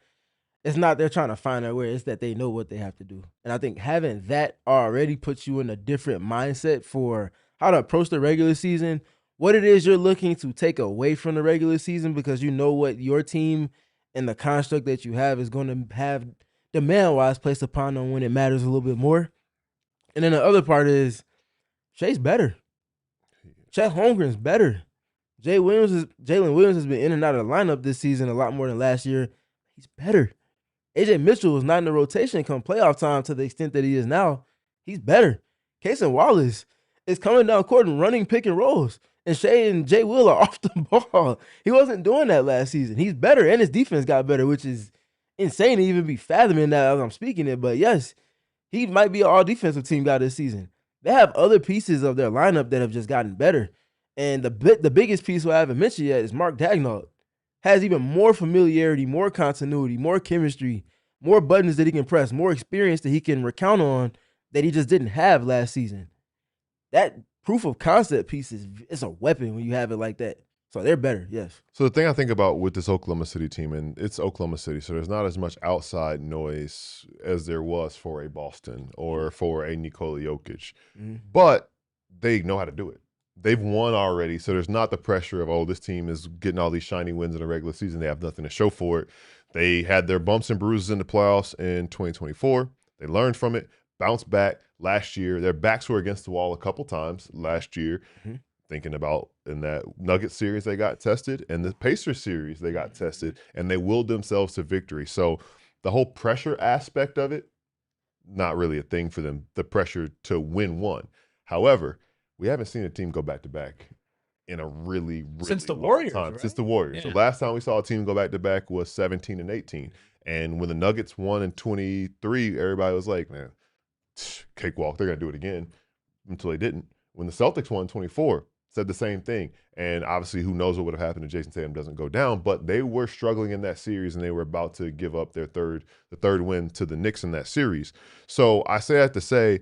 it's not they're trying to find their way. It's that they know what they have to do. And I think having that already puts you in a different mindset for how to approach the regular season, what it is you're looking to take away from the regular season, because you know what your team and the construct that you have is going to have demand-wise placed upon them when it matters a little bit more. And then the other part is Shai's better. Chet Holmgren's better. Jalen Williams has been in and out of the lineup this season a lot more than last year. He's better. AJ Mitchell was not in the rotation come playoff time to the extent that he is now. He's better. Cason Wallace is coming down court and running pick and rolls. And Shai and Jay Will are off the ball. He wasn't doing that last season. He's better, and his defense got better, which is insane to even be fathoming that as I'm speaking it. But yes, he might be an all-defensive team guy this season. They have other pieces of their lineup that have just gotten better. And the biggest piece who I haven't mentioned yet is Mark Daigneault. Has even more familiarity, more continuity, more chemistry, more buttons that he can press, more experience that he can recount on that he just didn't have last season. That proof of concept piece it's a weapon when you have it like that. So they're better, yes. So the thing I think about with this Oklahoma City team, and it's Oklahoma City, so there's not as much outside noise as there was for a Boston or for a Nikola Jokic. Mm-hmm. But they know how to do it. They've won already, so there's not the pressure of, oh, this team is getting all these shiny wins in the regular season. They have nothing to show for it. They had their bumps and bruises in the playoffs in 2024. They learned from it, bounced back last year. Their backs were against the wall a couple times last year. Mm-hmm. Thinking about in that Nuggets series they got tested and the Pacers series they got tested, and they willed themselves to victory. So the whole pressure aspect of it, not really a thing for them, the pressure to win one. However, we haven't seen a team go back-to-back in a really since the long Warriors, time. right? Since the Warriors. Yeah. The last time we saw a team go back-to-back was 17 and 18. And when the Nuggets won in 23, everybody was like, man, cakewalk, they're going to do it again, until they didn't. When the Celtics won 24, said the same thing. And obviously, who knows what would have happened if Jason Tatum doesn't go down, but they were struggling in that series, and they were about to give up their third win to the Knicks in that series. So I say that to say,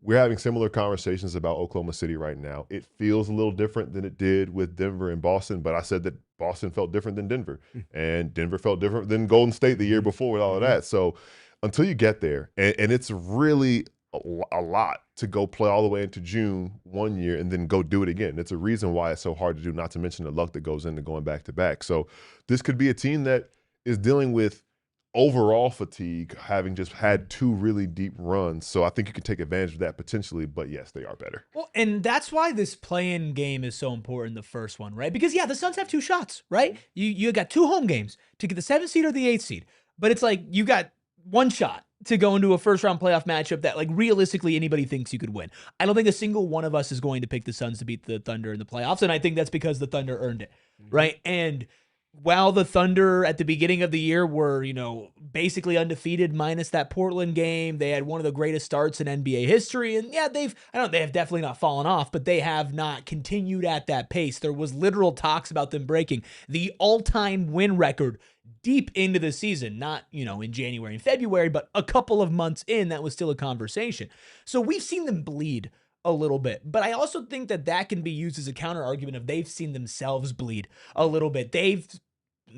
we're having similar conversations about Oklahoma City right now. It feels a little different than it did with Denver and Boston, but I said that Boston felt different than Denver, and Denver felt different than Golden State the year before with all of that. So until you get there, and it's really a lot to go play all the way into June one year and then go do it again. It's a reason why it's so hard to do, not to mention the luck that goes into going back-to-back. So this could be a team that is dealing with overall fatigue, having just had two really deep runs. So I think you can take advantage of that potentially, but yes, they are better. Well, and that's why this play-in game is so important, the first one, right? Because, yeah, the Suns have two shots, right? You got two home games to get the 7th seed or the 8th seed. But it's like you got one shot to go into a first-round playoff matchup that, like, realistically anybody thinks you could win. I don't think a single one of us is going to pick the Suns to beat the Thunder in the playoffs, and I think that's because the Thunder earned it, right? And while the Thunder at the beginning of the year were, basically undefeated minus that Portland game, they had one of the greatest starts in NBA history. And yeah, they have definitely not fallen off, but they have not continued at that pace. There was literal talks about them breaking the all-time win record deep into the season, not, in January and February, but a couple of months in, that was still a conversation. So we've seen them bleed a little bit, but I also think that can be used as a counter argument if they've seen themselves bleed a little bit. They've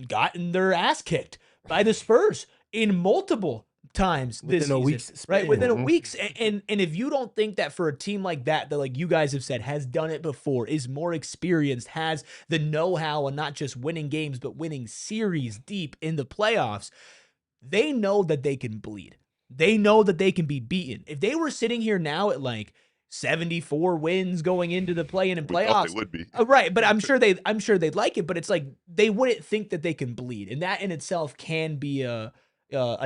gotten their ass kicked by the Spurs in multiple times this season, within a week's right? span. Within a week's, and if you don't think that for a team like that like you guys have said, has done it before, is more experienced, has the know-how on not just winning games, but winning series deep in the playoffs, they know that they can bleed. They know that they can be beaten. If they were sitting here now at like 74 wins going into the play-in and playoffs, it would be right? But I'm sure they'd like it. But it's like they wouldn't think that they can bleed, and that in itself can be a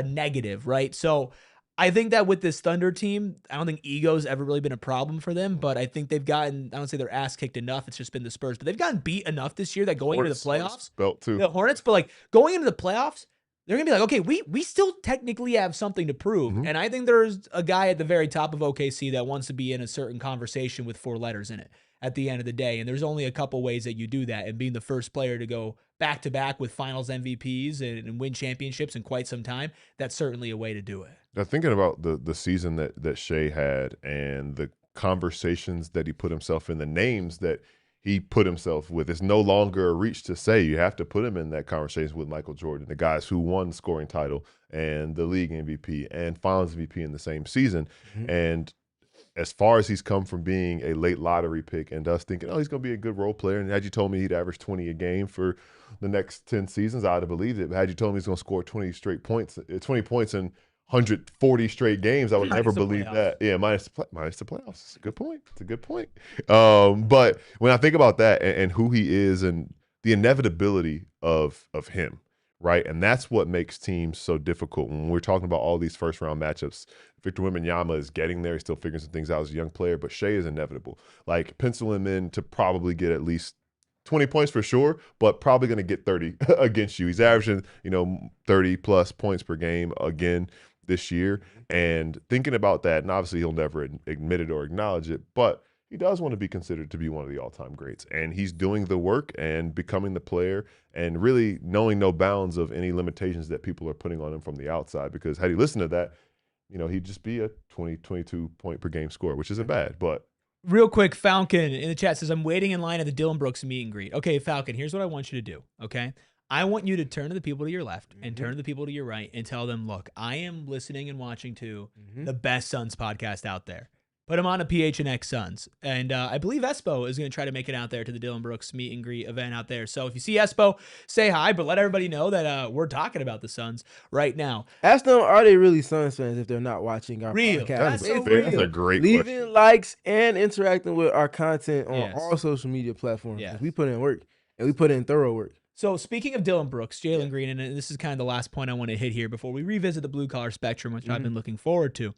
negative, right? So I think that with this Thunder team, I don't think ego's ever really been a problem for them, but I think they've gotten, I don't say their ass kicked enough. It's just been the Spurs, but they've gotten beat enough this year that going into the playoffs, belt too. the Hornets, but like going into the playoffs, they're going to be like, okay, we still technically have something to prove. Mhm. And I think there's a guy at the very top of OKC that wants to be in a certain conversation with 4 letters in it at the end of the day. And there's only a couple ways that you do that. And being the first player to go back-to-back with finals MVPs and win championships in quite some time, that's certainly a way to do it. Now, thinking about the season that Shai had and the conversations that he put himself in, the names that he put himself with, it's no longer a reach to say you have to put him in that conversation with Michael Jordan, the guys who won the scoring title and the league MVP and finals MVP in the same season. Mhm. And as far as he's come from being a late lottery pick and us thinking, oh, he's going to be a good role player. And had you told me he'd average 20 a game for the next 10 seasons, I'd have believed it. But had you told me he's going to score 20 points in 140 straight games, I would never believe that. Yeah, minus the playoffs. It's a good point. It's a good point. But when I think about that and who he is and the inevitability of him, right? And that's what makes teams so difficult. When we're talking about all these first-round matchups, Victor Wembanyama is getting there. He's still figuring some things out as a young player, but Shai is inevitable. Like, pencil him in to probably get at least 20 points for sure, but probably going to get 30 against you. He's averaging, 30-plus points per game again this year. And thinking about that, and obviously he'll never admit it or acknowledge it, but he does want to be considered to be one of the all-time greats. And he's doing the work and becoming the player and really knowing no bounds of any limitations that people are putting on him from the outside. Because had he listened to that, he'd just be a 20, 22 point per game scorer, which isn't bad. But real quick, Falcon in the chat says, I'm waiting in line at the Dillon Brooks meet and greet. Okay, Falcon, here's what I want you to do, okay? I want you to turn to the people to your left and turn to the people to your right and tell them, look, I am listening and watching to the best Suns podcast out there. Put him on a PHNX Suns. And I believe Espo is going to try to make it out there to the Dillon Brooks meet and greet event out there. So if you see Espo, say hi, but let everybody know that we're talking about the Suns right now. Ask them, are they really Suns fans if they're not watching our Real. podcast? That's so that's real. a great Leaving question. likes and interacting with our content on Yes. all social media platforms. Yes. We put in work, and we put in thorough work. So speaking of Dillon Brooks, Jalen Green, and this is kind of the last point I want to hit here before we revisit the blue-collar spectrum, which I've been looking forward to.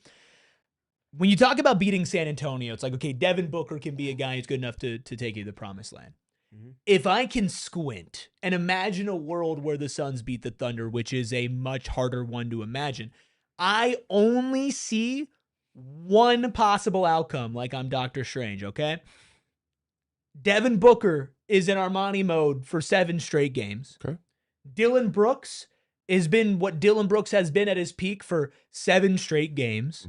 When you talk about beating San Antonio, it's like, okay, Devin Booker can be a guy who's good enough to take you to the promised land. If I can squint and imagine a world where the Suns beat the Thunder, which is a much harder one to imagine, I only see one possible outcome, like I'm Doctor Strange, okay? Devin Booker is in Armani mode for 7 straight games. Okay. Dillon Brooks has been what Dillon Brooks has been at his peak for 7 straight games.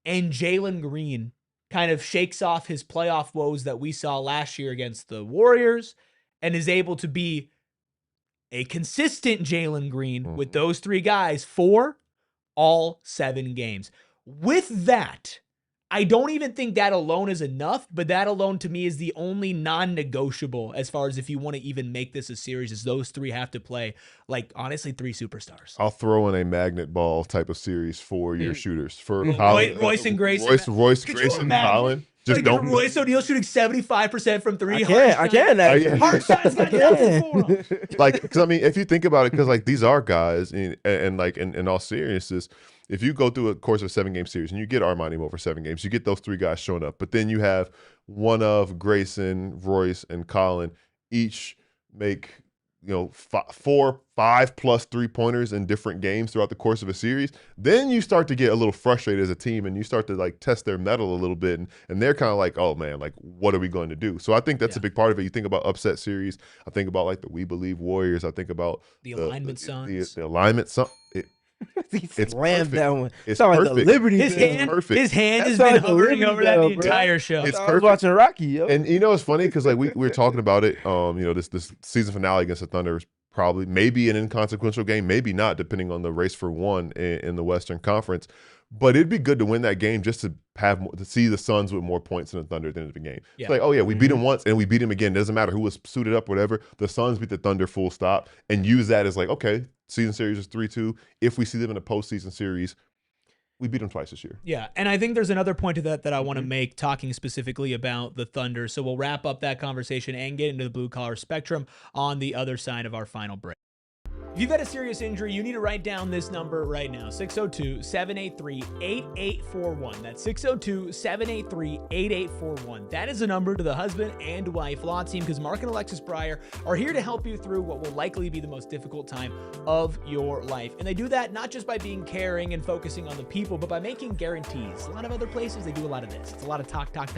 And Jalen Green kind of shakes off his playoff woes that we saw last year against the Warriors and is able to be a consistent Jalen Green with those 3 guys for all 7 games. With that, I don't even think that alone is enough, but that alone to me is the only non-negotiable as far as if you want to even make this a series, is those 3 have to play, like, honestly, 3 superstars. I'll throw in a magnet ball type of series for your shooters. For Royce and Grayson. Royce, Could you Grayson, imagine? Colin. Just Like, don't. Royce O'Neal shooting 75% from 3. I can. Hard shots got nothing for him. Like, because I mean, if you think about it, because like these are guys, and like in all seriousness, if you go through a course of a 7-game series and you get Armani over 7 games, you get those 3 guys showing up, but then you have one of Grayson, Royce, and Colin each make 4, 5 plus 3-pointers in different games throughout the course of a series, then you start to get a little frustrated as a team and you start to like test their mettle a little bit. And they're kind of like, oh man, like what are we going to do? So I think that's a big part of it. You think about upset series. I think about like the We Believe Warriors. I think about the alignment Suns. The alignment Suns. It's slammed that one. It's sound perfect. Like the Liberty His hand has sound been like the hovering Liberty over that the bell, bro. entire show. It's I was watching Rocky, yo. And it's funny because like we were talking about it. This season finale against the Thunder is probably maybe an inconsequential game, maybe not, depending on the race for one in the Western Conference. But it'd be good to win that game just to see the Suns with more points than the Thunder at the end of the game. Yeah. It's like, oh yeah, we beat them once and we beat them again. It doesn't matter who was suited up, whatever. The Suns beat the Thunder full stop, and use that as like, okay, season series is 3-2. If we see them in a postseason series, we beat them twice this year. Yeah, and I think there's another point to that I want to make, talking specifically about the Thunder. So we'll wrap up that conversation and get into the blue-collar spectrum on the other side of our final break. If you've had a serious injury, you need to write down this number right now, 602-783-8841. That's 602-783-8841. That is the number to the husband and wife law team, because Mark and Alexis Breyer are here to help you through what will likely be the most difficult time of your life. And they do that not just by being caring and focusing on the people, but by making guarantees. A lot of other places, they do a lot of this. It's a lot of talk. Not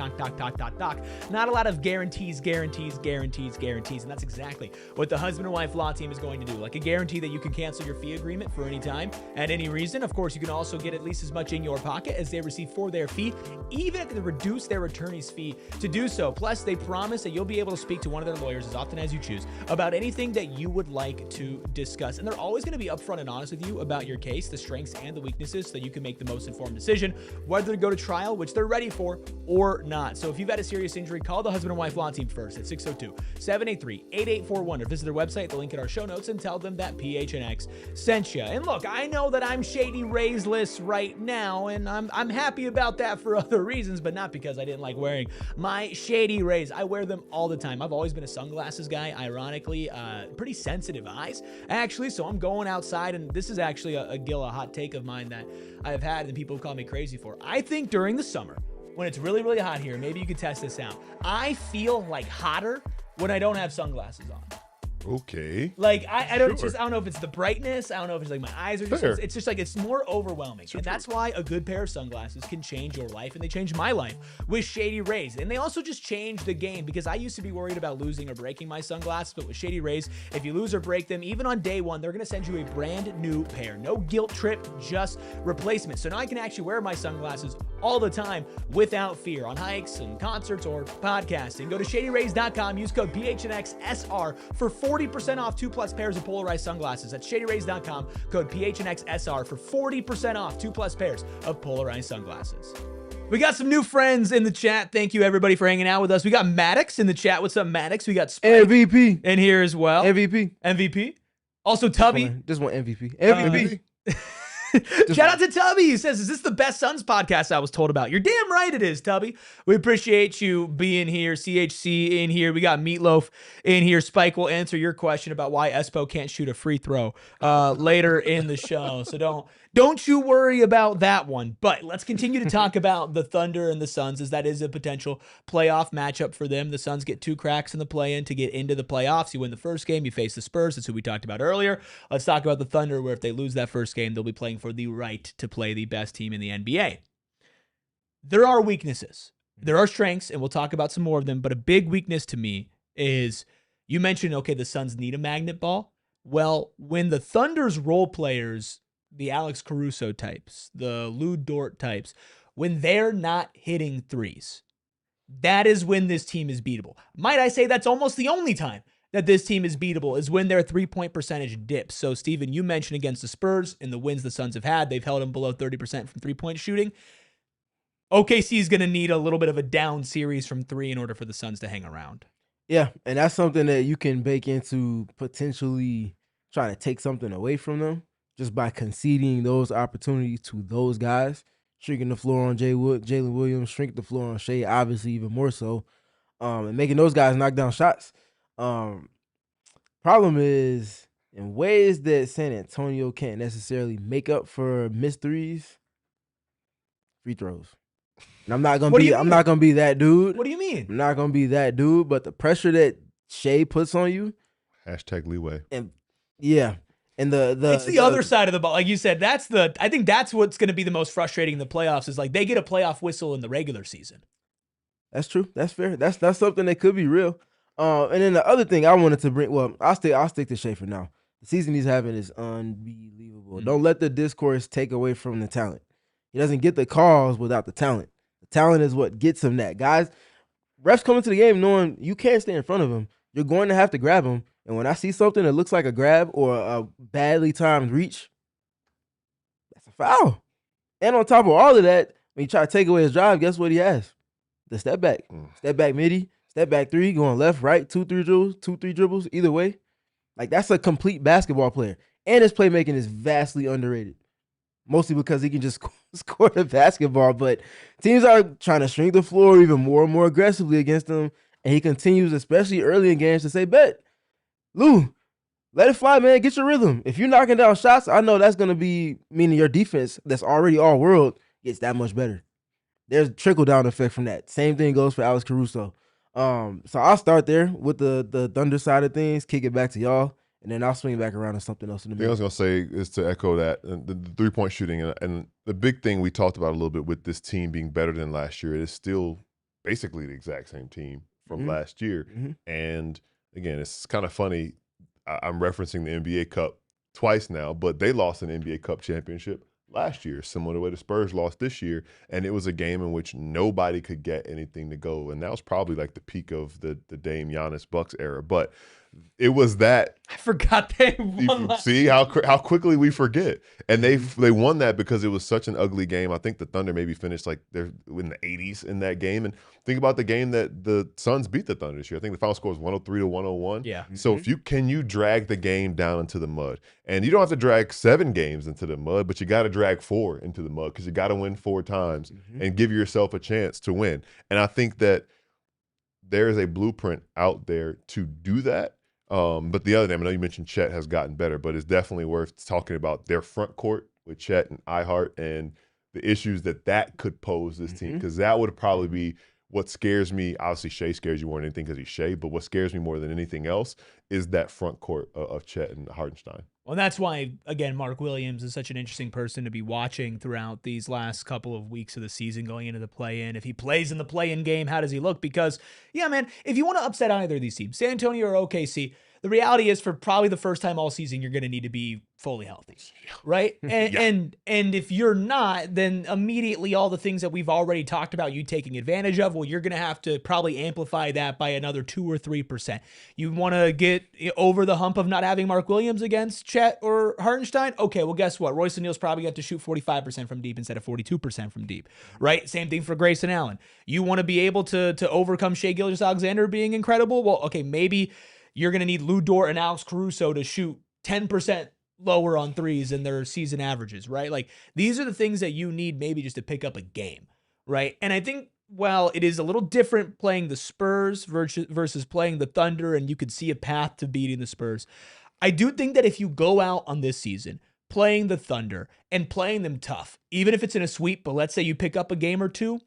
a lot of guarantees. And that's exactly what the husband and wife law team is going to do. Like a guarantee that you can cancel your fee agreement for any time at any reason. Of course, you can also get at least as much in your pocket as they receive for their fee, even if they reduce their attorney's fee to do so. Plus, they promise that you'll be able to speak to one of their lawyers as often as you choose about anything that you would like to discuss. And they're always going to be upfront and honest with you about your case, the strengths and the weaknesses, so that you can make the most informed decision whether to go to trial, which they're ready for, or not. So if you've had a serious injury, call the husband and wife law team first at 602-783-8841 or visit their website, the link in our show notes, and tell them that PHNX sent you. And look, I know that I'm Shady Ray's list right now, and I'm happy about that for other reasons, but not because I didn't like wearing my Shady Rays. I wear them all the time. I've always been a sunglasses guy, ironically. Pretty sensitive eyes, actually, so I'm going outside, and this is actually a hot take of mine that I've had and people have called me crazy for. I think during the summer, when it's really, really hot here, maybe you could test this out, I feel like hotter when I don't have sunglasses on. Okay. Like I don't I don't know if it's the brightness. I don't know if it's like my eyes are just Fair. it's just like it's more overwhelming. And that's why a good pair of sunglasses can change your life, and they changed my life with Shady Rays. And they also just changed the game, because I used to be worried about losing or breaking my sunglasses, but with Shady Rays, if you lose or break them, even on day one, they're going to send you a brand new pair. No guilt trip, just replacement. So now I can actually wear my sunglasses all the time without fear on hikes and concerts or podcasting. Go to shadyrays.com, use code PHNXSR for 40% off 2+ pairs of polarized sunglasses. That's shadyrays.com, code PHNXSR for 40% off 2+ pairs of polarized sunglasses. We got some new friends in the chat. Thank you, everybody, for hanging out with us. We got Maddox in the chat. What's up, Maddox? We got Spike MVP in here as well. MVP. Also, Tubby. Just one MVP. Shout out to Tubby. He says, is this the best Suns podcast I was told about? You're damn right it is, Tubby. We appreciate you being here. CHC in here. We got Meatloaf in here. Spike will answer your question about why Espo can't shoot a free throw later in the show. So don't you worry about that one. But let's continue to talk about the Thunder and the Suns, as that is a potential playoff matchup for them. The Suns get 2 cracks in the play-in to get into the playoffs. You win the first game, you face the Spurs. That's who we talked about earlier. Let's talk about the Thunder, where if they lose that first game, they'll be playing for the right to play the best team in the NBA. There are weaknesses. There are strengths, and we'll talk about some more of them. But a big weakness to me is, you mentioned, okay, the Suns need a magnet ball. Well, when the Thunder's role players, the Alex Caruso types, the Lou Dort types, when they're not hitting threes, that is when this team is beatable. Might I say that's almost the only time that this team is beatable, is when their 3-point percentage dips. So, Steven, you mentioned against the Spurs, in the wins the Suns have had, they've held them below 30% from 3-point shooting. OKC is going to need a little bit of a down series from 3 in order for the Suns to hang around. Yeah, and that's something that you can bake into potentially trying to take something away from them, just by conceding those opportunities to those guys, shrinking the floor on Jalen Williams, shrink the floor on Shai, obviously even more so, and making those guys knock down shots. Problem is, in ways that San Antonio can't necessarily make up for missed threes, free throws. And I'm not gonna be that dude. What do you mean? I'm not gonna be that dude, but the pressure that Shai puts on you, Hashtag leeway. And yeah. And it's the other side of the ball. Like you said, I think that's what's going to be the most frustrating in the playoffs is like they get a playoff whistle in the regular season. That's true. That's fair. That's something that could be real. And then the other thing I wanted to bring, well, I'll stick to Shai for now. The season he's having is unbelievable. Don't let the discourse take away from the talent. He doesn't get the calls without the talent. The talent is what gets him that. Guys, refs come into the game knowing you can't stay in front of him. You're going to have to grab him. And when I see something that looks like a grab or a badly timed reach, that's a foul. And on top of all of that, when you try to take away his drive, guess what he has? The step back. Step back midi, step back three, going left, right, 2-3 dribbles, either way. Like, that's a complete basketball player. And his playmaking is vastly underrated. Mostly because he can just score the basketball. But teams are trying to shrink the floor even more and more aggressively against him. And he continues, especially early in games, to say, bet, Lou, let it fly, man. Get your rhythm. If you're knocking down shots, I know that's going to be meaning your defense that's already all world gets that much better. There's a trickle-down effect from that. Same thing goes for Alex Caruso. So I'll start there with the Thunder side of things, kick it back to y'all, and then I'll swing back around to something else in the middle. I was going to say is to echo that, the three-point shooting, and the big thing we talked about a little bit with this team being better than last year, it is still basically the exact same team from last year. And, again, it's kind of funny. I'm referencing the NBA Cup twice now, but they lost an NBA Cup championship last year, similar to the way the Spurs lost this year, and it was a game in which nobody could get anything to go, and that was probably like the peak of the Dame Giannis Bucks era. But it was that I forgot they won. See how quickly we forget, and they won that because it was such an ugly game. I think the Thunder maybe finished like they're in the 80s in that game, and think about the game that the Suns beat the Thunder this year. I think the final score was 103-101. Yeah. So if you drag the game down into the mud, and you don't have to drag 7 games into the mud, but you got to drag 4 into the mud because you got to win 4 times and give yourself a chance to win. And I think that there is a blueprint out there to do that. But the other name, I know you mentioned Chet has gotten better, but it's definitely worth talking about their front court with Chet and Ihart and the issues that could pose this team, because that would probably be what scares me. Obviously, Shai scares you more than anything because he's Shai, but what scares me more than anything else is that front court of Chet and Hartenstein. Well, that's why, again, Mark Williams is such an interesting person to be watching throughout these last couple of weeks of the season going into the play-in. If he plays in the play-in game, how does he look? Because, yeah, man, if you want to upset either of these teams, San Antonio or OKC, the reality is for probably the first time all season, you're going to need to be fully healthy, right? And if you're not, then immediately all the things that we've already talked about you taking advantage of, well, you're going to have to probably amplify that by another 2 or 3%. You want to get over the hump of not having Mark Williams against Chet or Hartenstein? Okay, well, guess what? Royce O'Neal's probably got to shoot 45% from deep instead of 42% from deep, right? Same thing for Grayson Allen. You want to be able to overcome Shai Gilgeous-Alexander being incredible? Well, okay, maybe you're going to need Lou Dort and Alex Caruso to shoot 10% lower on threes than their season averages, right? Like, these are the things that you need maybe just to pick up a game, right? And I think, well, it is a little different playing the Spurs versus playing the Thunder, and you could see a path to beating the Spurs. I do think that if you go out on this season playing the Thunder and playing them tough, even if it's in a sweep, but let's say you pick up a game or two,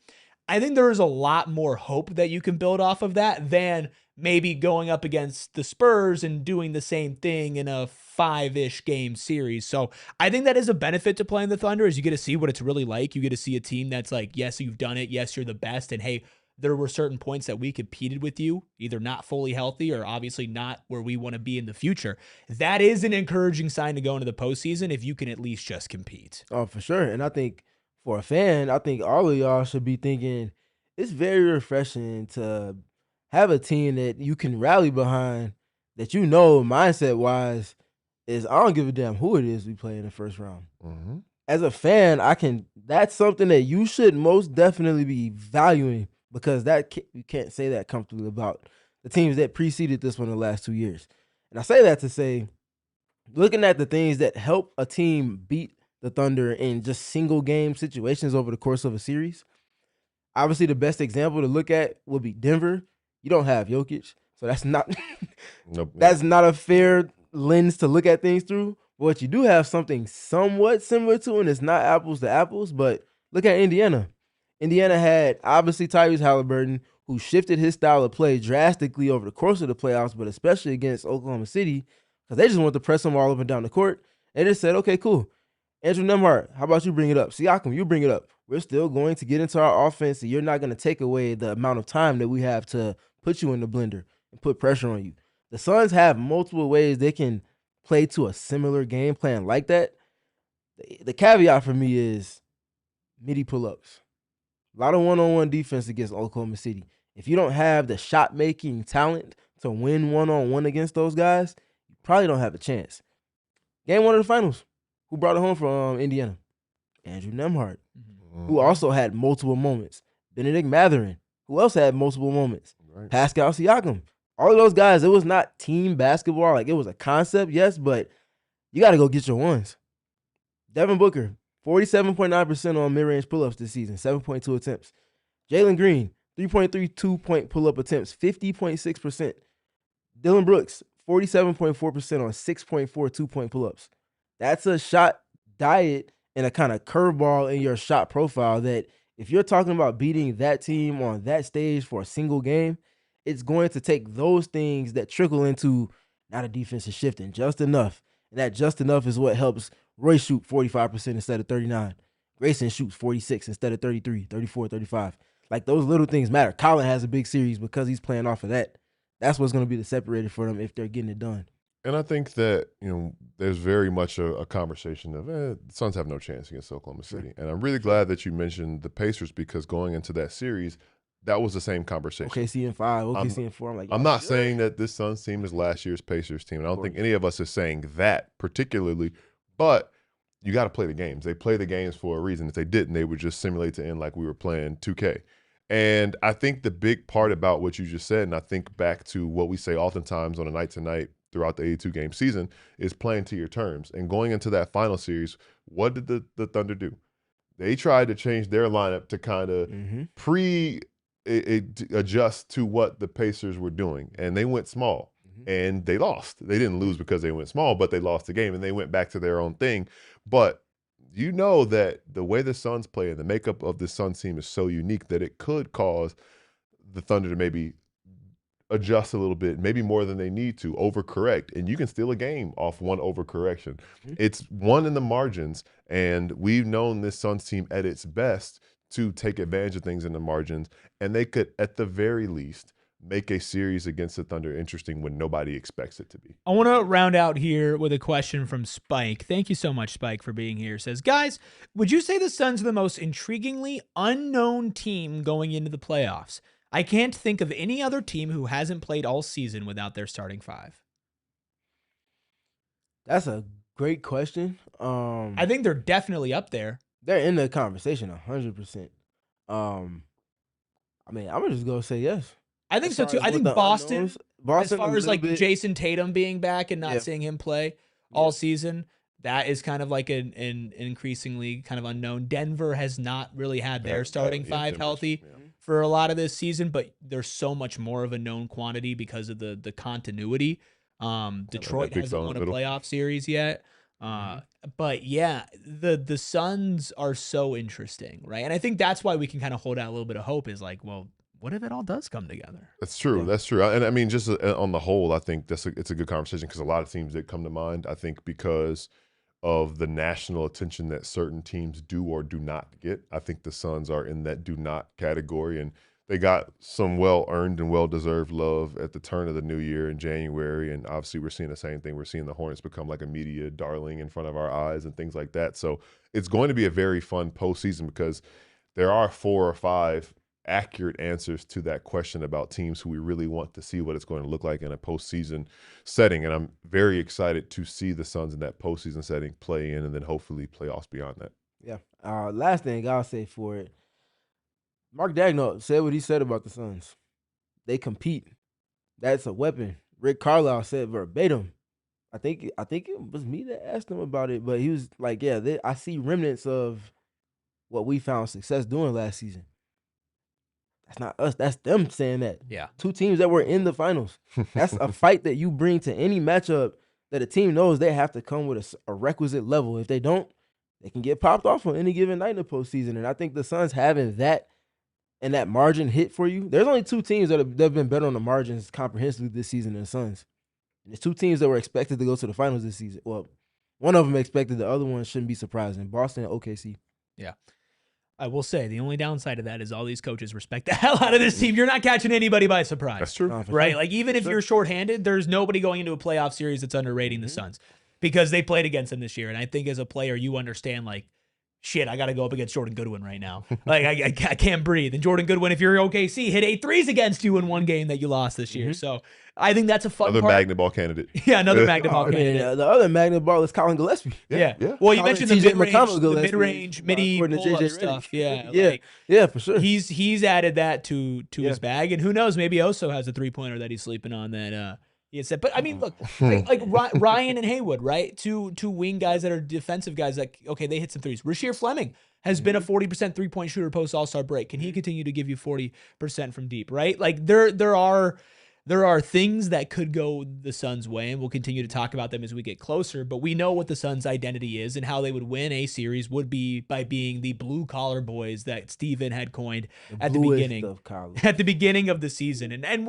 I think there is a lot more hope that you can build off of that than maybe going up against the Spurs and doing the same thing in a 5-ish game series. So I think that is a benefit to playing the Thunder, is you get to see what it's really like. You get to see a team that's like, yes, you've done it. Yes, you're the best. And hey, there were certain points that we competed with you, either not fully healthy or obviously not where we want to be in the future. That is an encouraging sign to go into the postseason if you can at least just compete. Oh, for sure. And I think for a fan, I think all of y'all should be thinking it's very refreshing to have a team that you can rally behind, that you know mindset-wise is I don't give a damn who it is we play in the first round. As a fan, that's something that you should most definitely be valuing, because you can't say that comfortably about the teams that preceded this one the last 2 years. And I say that to say, looking at the things that help a team beat the Thunder in just single game situations over the course of a series, obviously the best example to look at would be Denver. You don't have Jokic, so that's not that's not a fair lens to look at things through. But what you do have something somewhat similar to, and it's not apples to apples, but look at Indiana. Indiana had obviously Tyrese Halliburton, who shifted his style of play drastically over the course of the playoffs, but especially against Oklahoma City, because they just wanted to press him all up and down the court. They just said, okay, cool. Andrew Nembhard, how about you bring it up? Siakam, you bring it up. We're still going to get into our offense, and you're not going to take away the amount of time that we have to put you in the blender and put pressure on you. The Suns have multiple ways they can play to a similar game plan like that. The caveat for me is midi pull-ups. A lot of one-on-one defense against Oklahoma City. If you don't have the shot-making talent to win one-on-one against those guys, you probably don't have a chance. Game 1 of the finals, who brought it home from Indiana? Andrew Nembhard, who also had multiple moments. Benedict Mathurin, who else had multiple moments? Right. Pascal Siakam. All of those guys, it was not team basketball. Like, it was a concept, yes, but you got to go get your ones. Devin Booker, 47.9% on mid-range pull-ups this season, 7.2 attempts. Jalen Green, 3.32-point pull-up attempts, 50.6%. Dillon Brooks, 47.4% on 6.42-point pull-ups. That's a shot diet and a kind of curveball in your shot profile that if you're talking about beating that team on that stage for a single game, it's going to take those things that trickle into now the defense is shifting just enough. And that just enough is what helps Roy shoot 45% instead of 39. Grayson shoots 46 instead of 33, 34, 35. Like, those little things matter. Colin has a big series because he's playing off of that. That's what's going to be the separator for them if they're getting it done. And I think that, there's very much a conversation of the Suns have no chance against Oklahoma City. And I'm really glad that you mentioned the Pacers because going into that series, that was the same conversation. OKC in 5, OKC in 4. I'm not saying that this Suns team is last year's Pacers team. And I don't think any of us is saying that particularly, but you got to play the games. They play the games for a reason. If they didn't, they would just simulate to end like we were playing 2K. And I think the big part about what you just said, and I think back to what we say oftentimes on a night-to-night throughout the 82-game season, is playing to your terms. And going into that final series, what did the Thunder do? They tried to change their lineup to kind of adjust to what the Pacers were doing. And they went small. And they lost. They didn't lose because they went small, but they lost the game, and they went back to their own thing. But you know that the way the Suns play and the makeup of the Suns team is so unique that it could cause the Thunder to maybe adjust a little bit, maybe more than they need to, overcorrect, and you can steal a game off one overcorrection. It's one in the margins, and we've known this Suns team at its best to take advantage of things in the margins, and they could, at the very least, make a series against the Thunder interesting when nobody expects it to be. I want to round out here with a question from Spike. Thank you so much, Spike, for being here. Says, guys, would you say the Suns are the most intriguingly unknown team going into the playoffs? I can't think of any other team who hasn't played all season without their starting 5. That's a great question. I think they're definitely up there. They're in the conversation 100%. I'm gonna just go say yes. I think so too. I think Boston, as far as like Jason Tatum being back and not seeing him play all season, that is kind of like an increasingly kind of unknown. Denver has not really had their starting 5 healthy for a lot of this season, but there's so much more of a known quantity because of the continuity. Detroit hasn't won a playoff series yet. But yeah, the Suns are so interesting, right? And I think that's why we can kind of hold out a little bit of hope is like, well, what if it all does come together? That's true. Yeah. That's true. And I mean, just on the whole, I think it's a good conversation because a lot of teams did come to mind. I think because of the national attention that certain teams do or do not get. I think the Suns are in that do not category, and they got some well-earned and well-deserved love at the turn of the new year in January, and obviously we're seeing the same thing. We're seeing the Hornets become like a media darling in front of our eyes and things like that. So it's going to be a very fun postseason because there are 4 or 5 accurate answers to that question about teams who we really want to see what it's going to look like in a postseason setting. And I'm very excited to see the Suns in that postseason setting play in and then hopefully playoffs beyond that. Yeah. Last thing I'll say for it, Mark Daigneault said what he said about the Suns. They compete. That's a weapon. Rick Carlisle said verbatim. I think it was me that asked him about it, but he was like, yeah, I see remnants of what we found success doing last season. That's not us. That's them saying that. Yeah. 2 teams that were in the finals. That's a fight that you bring to any matchup that a team knows they have to come with a requisite level. If they don't, they can get popped off on any given night in the postseason. And I think the Suns having that and that margin hit for you, there's only two teams that have been better on the margins comprehensively this season than the Suns. And there's two teams that were expected to go to the finals this season. Well, one of them expected, the other one shouldn't be surprising. Boston and OKC. Yeah. I will say the only downside of that is all these coaches respect the hell out of this team. You're not catching anybody by surprise. That's true. Right? Like, even if you're shorthanded, there's nobody going into a playoff series that's underrating the Suns because they played against them this year. And I think as a player, you understand, like, shit, I got to go up against Jordan Goodwin right now. Like, I can't breathe. And Jordan Goodwin, if you're OKC, hit 8 threes against you in one game that you lost this year. So I think that's a fun Another part. magnet ball candidate. Yeah, another magnet ball candidate. The other magnet ball is Colin Gillespie. Yeah. Yeah. Well, you Colin mentioned the TJ mid-range, McConnell midi according to pull-up JJ stuff. Redick. Yeah. Yeah, for sure. He's added that to his bag, and who knows? Maybe Oso has a 3-pointer that he's sleeping on that he had said. But I mean, look, like Ryan and Haywood, right? Two wing guys that are defensive guys. Like, okay, they hit some threes. Rasheer Fleming has been a 40% 3-point shooter post All-Star break. Can he continue to give you 40% from deep? Right? Like there are things that could go the Suns' way, and we'll continue to talk about them as we get closer. But we know what the Suns' identity is, and how they would win a series would be by being the blue-collar boys that Steven had coined at the beginning of the season. And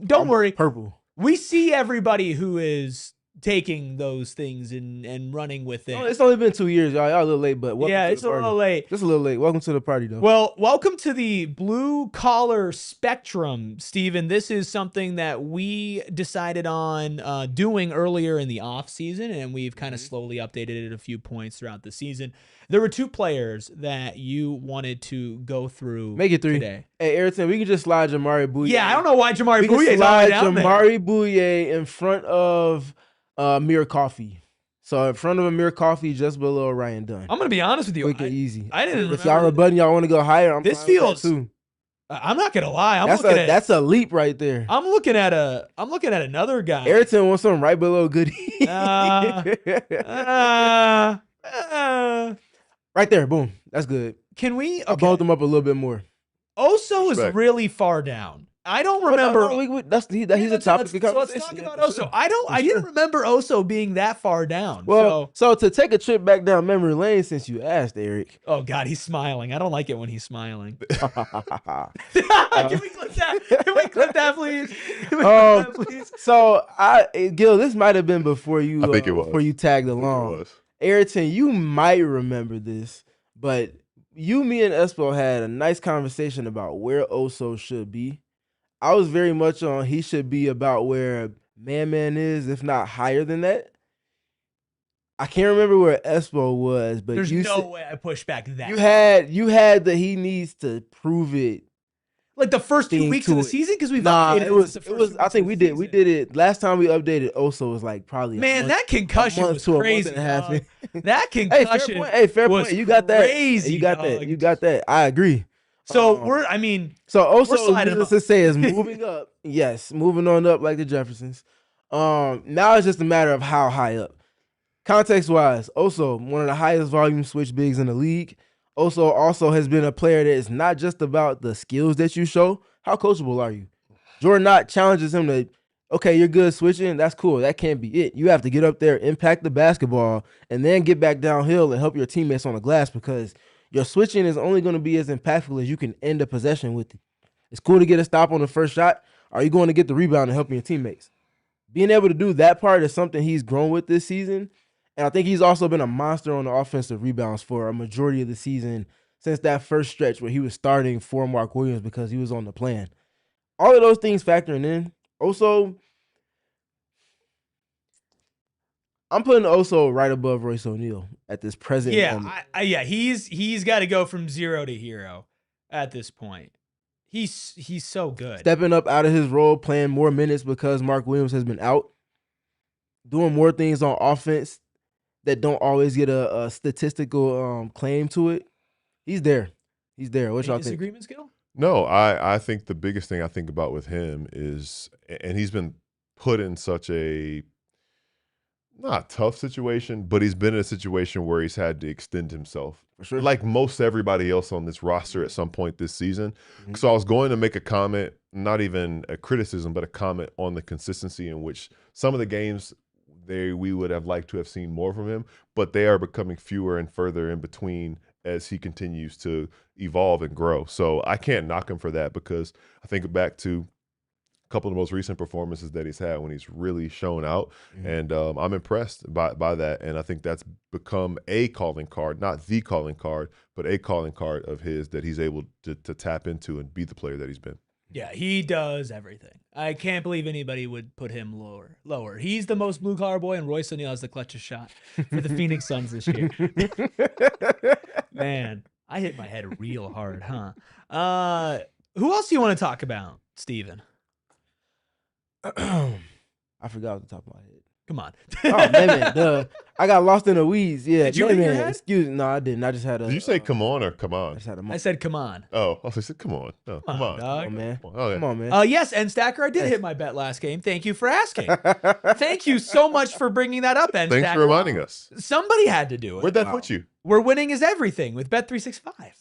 don't worry, purple. We see everybody who is taking those things and running with it. Oh, it's only been 2 years, y'all. Y'all a little late, but yeah, it's a little late. Just a little late. Welcome to the party, though. Well, welcome to the blue collar spectrum, Steven. This is something that we decided on doing earlier in the off season, and we've kind of slowly updated it a few points throughout the season. There were two players that you wanted to go through. Make it 3 today. Hey, Ayrton, we can just slide Jamari Bouye. Yeah, I don't know why Jamari Bouye is slide down there. Jamari Bouye in front of Amir Coffey. So in front of Amir Coffey, just below Ryan Dunn. I'm gonna be honest with you. Quick and easy. I didn't. If y'all on the button, y'all want to go higher. This feels. Too. I'm not gonna lie. That's a leap right there. I'm looking at another guy. Ayrton wants something right below Goody. Right there, boom. That's good. Can we? I bumped him up a little bit more. Oso is really far down. I don't remember. He's a topic of conversation. So let's talk about Oso. I didn't remember Oso being that far down. Well, so to take a trip back down memory lane, since you asked, Eric. Oh God, he's smiling. I don't like it when he's smiling. Can we clip that? Can we clip that, please? So Gil, this might have been before you. I think it was. Before you tagged along. Ayrton, you might remember this, but me and Espo had a nice conversation about where Oso should be. I was very much on he should be about where Man is, if not higher than that. I can't remember where Espo was, but there's no way I push back that. You had that he needs to prove it. Like the first 2 weeks of the season, because we've updated it was. I think we did it last time we updated. Oso was like probably that concussion was crazy. That concussion. Hey, fair point. You got that. Crazy. You got that. You got that. I agree. So Oso, needless to say, is moving up. Yes, moving on up like the Jeffersons. Now it's just a matter of how high up. Context wise, Oso, one of the highest volume switch bigs in the league. Oso also has been a player that is not just about the skills that you show. How coachable are you? Jordan Knott challenges him to, okay, you're good switching. That's cool. That can't be it. You have to get up there, impact the basketball, and then get back downhill and help your teammates on the glass, because your switching is only going to be as impactful as you can end a possession with it. It's cool to get a stop on the first shot. Are you going to get the rebound and helping your teammates? Being able to do that part is something he's grown with this season. And I think he's also been a monster on the offensive rebounds for a majority of the season since that first stretch where he was starting for Mark Williams because he was on the plan. All of those things factoring in. Oso, I'm putting Oso right above Royce O'Neal at this present moment. He's got to go from 0 to hero at this point. He's so good. Stepping up out of his role, playing more minutes because Mark Williams has been out. Doing more things on offense that don't always get a statistical claim to it. He's there. What y'all think? Disagreement, Skill? No, I think the biggest thing I think about with him is, and he's been put in such a not tough situation, but he's been in a situation where he's had to extend himself. For sure. Like most everybody else on this roster at some point this season. Mm-hmm. So I was going to make a comment, not even a criticism, but a comment on the consistency in which some of the games we would have liked to have seen more from him, but they are becoming fewer and further in between as he continues to evolve and grow. So I can't knock him for that, because I think back to a couple of the most recent performances that he's had when he's really shown out. And I'm impressed by that. And I think that's become a calling card, not the calling card, but a calling card of his that he's able to tap into and be the player that he's been. Yeah, he does everything. I can't believe anybody would put him lower. He's the most blue collar boy, and Royce O'Neal has the clutchest shot for the Phoenix Suns this year. Man, I hit my head real hard, huh? Who else do you want to talk about, Steven? I forgot off the top of my head. Come on. Oh, man, I got lost in the weeds. Yeah, Did you in your man, head? excuse me. No, I didn't. I just had a. Did you say come on or come I on? just had a I said, come on. Oh, I said come on. No, come on. Dog. Come on, man. Oh, yeah. Come on, man. Yes, and Stacker, I did hit my bet last game. Thank you for asking. Thank you so much for bringing that up, and Thanks for reminding us. Somebody had to do it. Where'd that put you? Where winning is everything with Bet365.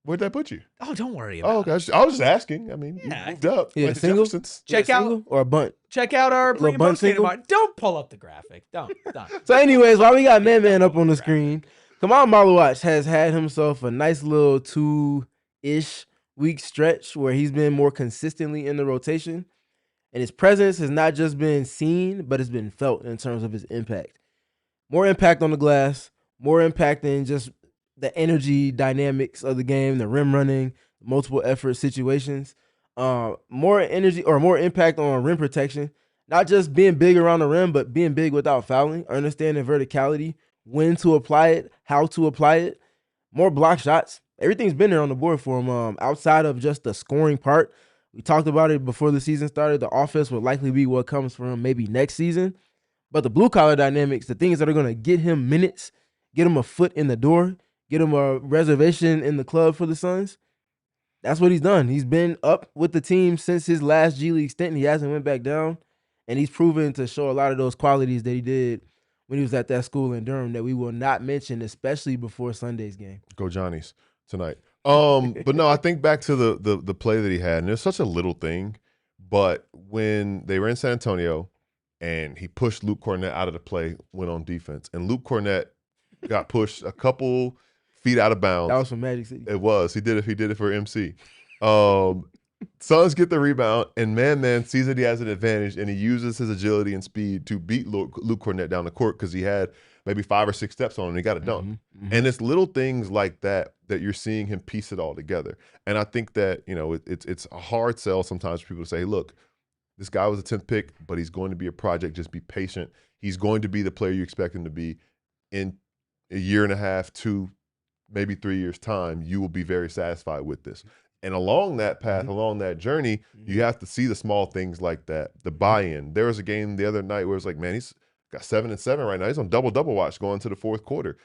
Where'd that put you? Oh, don't worry about Oh, it. okay. I was just asking. I mean, Yeah, you moved up. Yeah, like the single? Jeffersons. Check Yeah, out single or a bunt. Check out our Little pre and bun post game single? tomorrow. Don't pull up the graphic. Don't. So, anyways, while we got Man up on the screen, Kamal Malawach has had himself a nice little 2-ish week stretch where he's been more consistently in the rotation, and his presence has not just been seen, but it's been felt in terms of his impact. More impact on the glass, more impact in just the energy dynamics of the game, the rim running, multiple effort situations, more energy or more impact on rim protection. Not just being big around the rim, but being big without fouling, understanding verticality, when to apply it, how to apply it, more block shots. Everything's been there on the board for him. Outside of just the scoring part, we talked about it before the season started. The offense will likely be what comes for him maybe next season. But the blue collar dynamics, the things that are going to get him minutes, get him a foot in the door, get him a reservation in the club for the Suns, that's what he's done. He's been up with the team since his last G League stint. He hasn't went back down. And he's proven to show a lot of those qualities that he did when he was at that school in Durham that we will not mention, especially before Sunday's game. Go Johnnies tonight. But no, I think back to the play that he had, and it's such a little thing, but when they were in San Antonio and he pushed Luke Cornett out of the play, went on defense, and Luke Cornett got pushed a couple feet out of bounds. That was from Magic City. It was. He did it for MC. Suns get the rebound, and Man sees that he has an advantage, and he uses his agility and speed to beat Luke Cornett down the court because he had maybe 5 or 6 steps on him, and he got a dunk. And it's little things like that you're seeing him piece it all together. And I think that, it's a hard sell sometimes for people to say, hey, look, this guy was a 10th pick, but he's going to be a project. Just be patient. He's going to be the player you expect him to be in a year and a half, 2, maybe 3 years' time. You will be very satisfied with this. And along that path, along that journey, you have to see the small things like that, the buy-in. There was a game the other night where it's like, man, he's got 7 and 7 right now. He's on double watch going to the fourth quarter.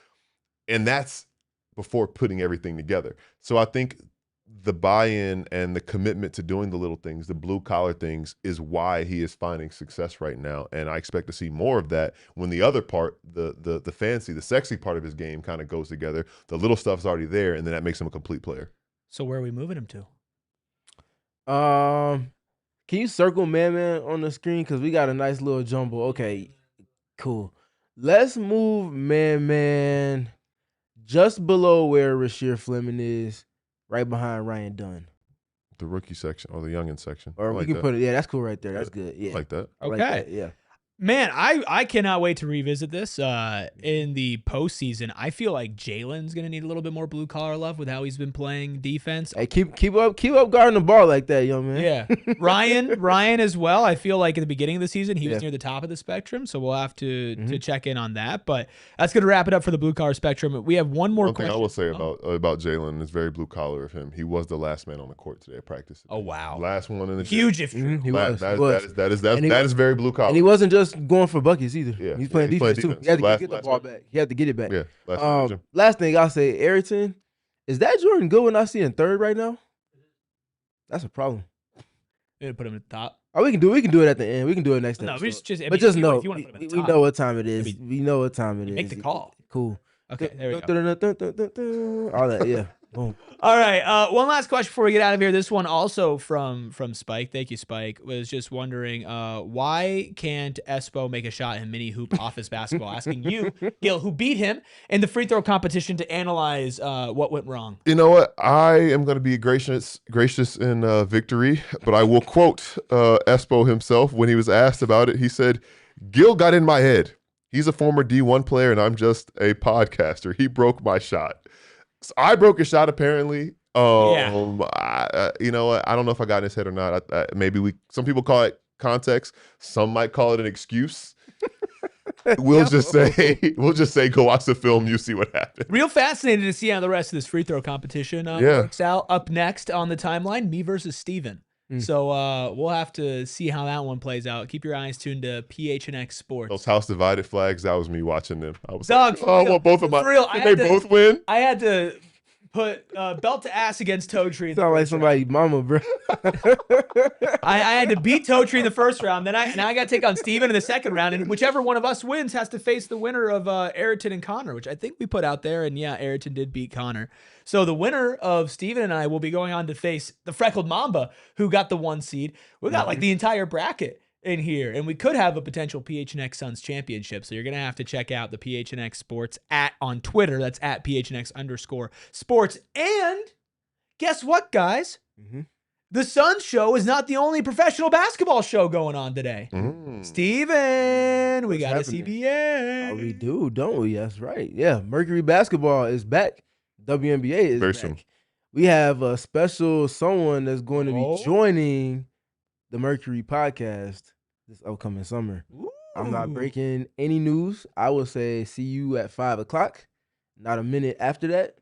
And that's before putting everything together. So I think the buy-in and the commitment to doing the little things, the blue-collar things, is why he is finding success right now. And I expect to see more of that when the other part, the fancy, the sexy part of his game kind of goes together. The little stuff's already there, and then that makes him a complete player. So where are we moving him to? Can you circle Man on the screen? Because we got a nice little jumble. Okay, cool. Let's move Man just below where Rasheer Fleming is, right behind Ryan Dunn. The rookie section or the youngin section. Or we can put it, that's cool right there. That's good. Yeah. I like that. I Okay. like that, yeah. Man, I cannot wait to revisit this in the postseason. I feel like Jalen's going to need a little bit more blue-collar love with how he's been playing defense. Hey, keep up guarding the ball like that, young man. Yeah. Ryan as well. I feel like at the beginning of the season, he was near the top of the spectrum, so we'll have to check in on that. But that's going to wrap it up for the blue-collar spectrum. We have one more question. One thing I will say about Jalen is very blue-collar of him. He was the last man on the court today at practice. Oh, wow. Last one in the Huge if true. He was. That is very blue-collar. And he wasn't just going for buckets either. Yeah. He's playing defense too. He had to get the ball back. He had to get it back. Yeah. Last thing I'll say, Ayrton, is that Jordan Goodwin I see in third right now? That's a problem. Put him at the top. Oh, we can do it at the end. We can do it next time. No, just know, you want to put him at the we top, know what time it is. We know what time it is. make the call. Cool. Okay, there we go. All that, yeah. Boom. All right. One last question before we get out of here. This one also from Spike. Thank you, Spike. Was just wondering why can't Espo make a shot in mini hoop office basketball? Asking you, Gil, who beat him in the free throw competition, to analyze what went wrong. You know what? I am going to be gracious in victory, but I will quote Espo himself when he was asked about it. He said, "Gil got in my head. He's a former D1 player, and I'm just a podcaster. He broke my shot." So I broke a shot, apparently. You know what? I don't know if I got in his head or not. Maybe some people call it context. Some might call it an excuse. We'll just say, go watch the film. You see what happens. Real fascinated to see how the rest of this free throw competition works out. Up next on the timeline, me versus Steven. So we'll have to see how that one plays out. Keep your eyes tuned to PHNX Sports. Those house divided flags, that was me watching them. I was Doug, like, oh, well, both of my, did they both win? I had to put belt to ass against Toe Tree. Sound like somebody's mama, bro. I had to beat Toe Tree in the first round. Then I got to take on Steven in the second round. And whichever one of us wins has to face the winner of Ayrton and Connor, which I think we put out there. And yeah, Ayrton did beat Connor. So the winner of Steven and I will be going on to face the Freckled Mamba, who got the 1 seed. We got like the entire bracket in here, and we could have a potential PHNX Suns championship. So you're going to have to check out the PHNX Sports on Twitter. That's at PHNX_sports. And guess what, guys? The Suns show is not the only professional basketball show going on today. Steven, we got happening? a CBA. Oh, we do, don't we? That's right. Yeah, Mercury Basketball is back. WNBA is Very back. soon. We have a special someone that's going to be joining the Mercury podcast this upcoming summer. I'm not breaking any news. I will say see you at 5:00. Not a minute after that,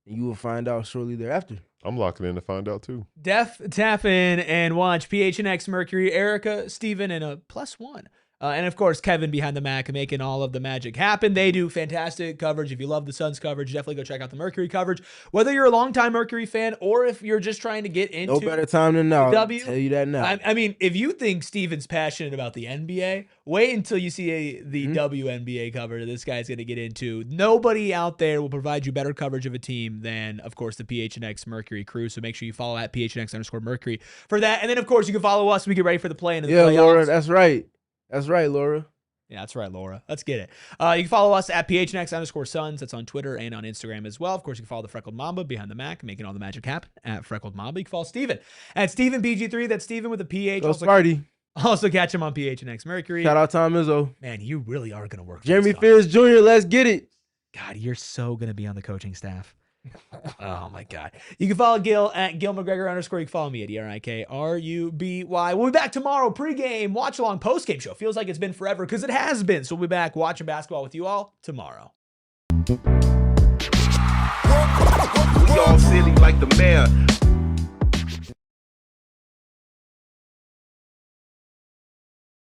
and you will find out shortly thereafter. I'm locking in to find out too. Tap in and watch PHNX Mercury, Erica, Steven, and a +1. And of course, Kevin behind the Mac making all of the magic happen. They do fantastic coverage. If you love the Suns coverage, definitely go check out the Mercury coverage. Whether you're a longtime Mercury fan or if you're just trying to get into No better time than now. I'll W. tell you that now. I mean, if you think Steven's passionate about the NBA, wait until you see the WNBA cover this guy's going to get into. Nobody out there will provide you better coverage of a team than, of course, the PHNX Mercury crew. So make sure you follow at PHNX_Mercury for that. And then, of course, you can follow us. We get ready for the play into the playoffs. Laura, that's right. That's right, Laura. Yeah, that's right, Laura. Let's get it. You can follow us at PHNX_Suns. That's on Twitter and on Instagram as well. Of course, you can follow the Freckled Mamba behind the Mac, making all the magic happen at Freckled Mamba. You can follow Steven at Steven PG3. That's Steven with a PH. Go Sparty. Also catch him on PHNX Mercury. Shout out Tom Izzo. Man, you really are going to work. Jeremy Fears Jr., let's get it. God, you're so going to be on the coaching staff. Oh, my God. You can follow Gil at GilMcGregor_. You can follow me at ERIKRUBY. We'll be back tomorrow. Pregame, watch along, postgame show. Feels like it's been forever because it has been. So we'll be back watching basketball with you all tomorrow. We all silly like the mayor.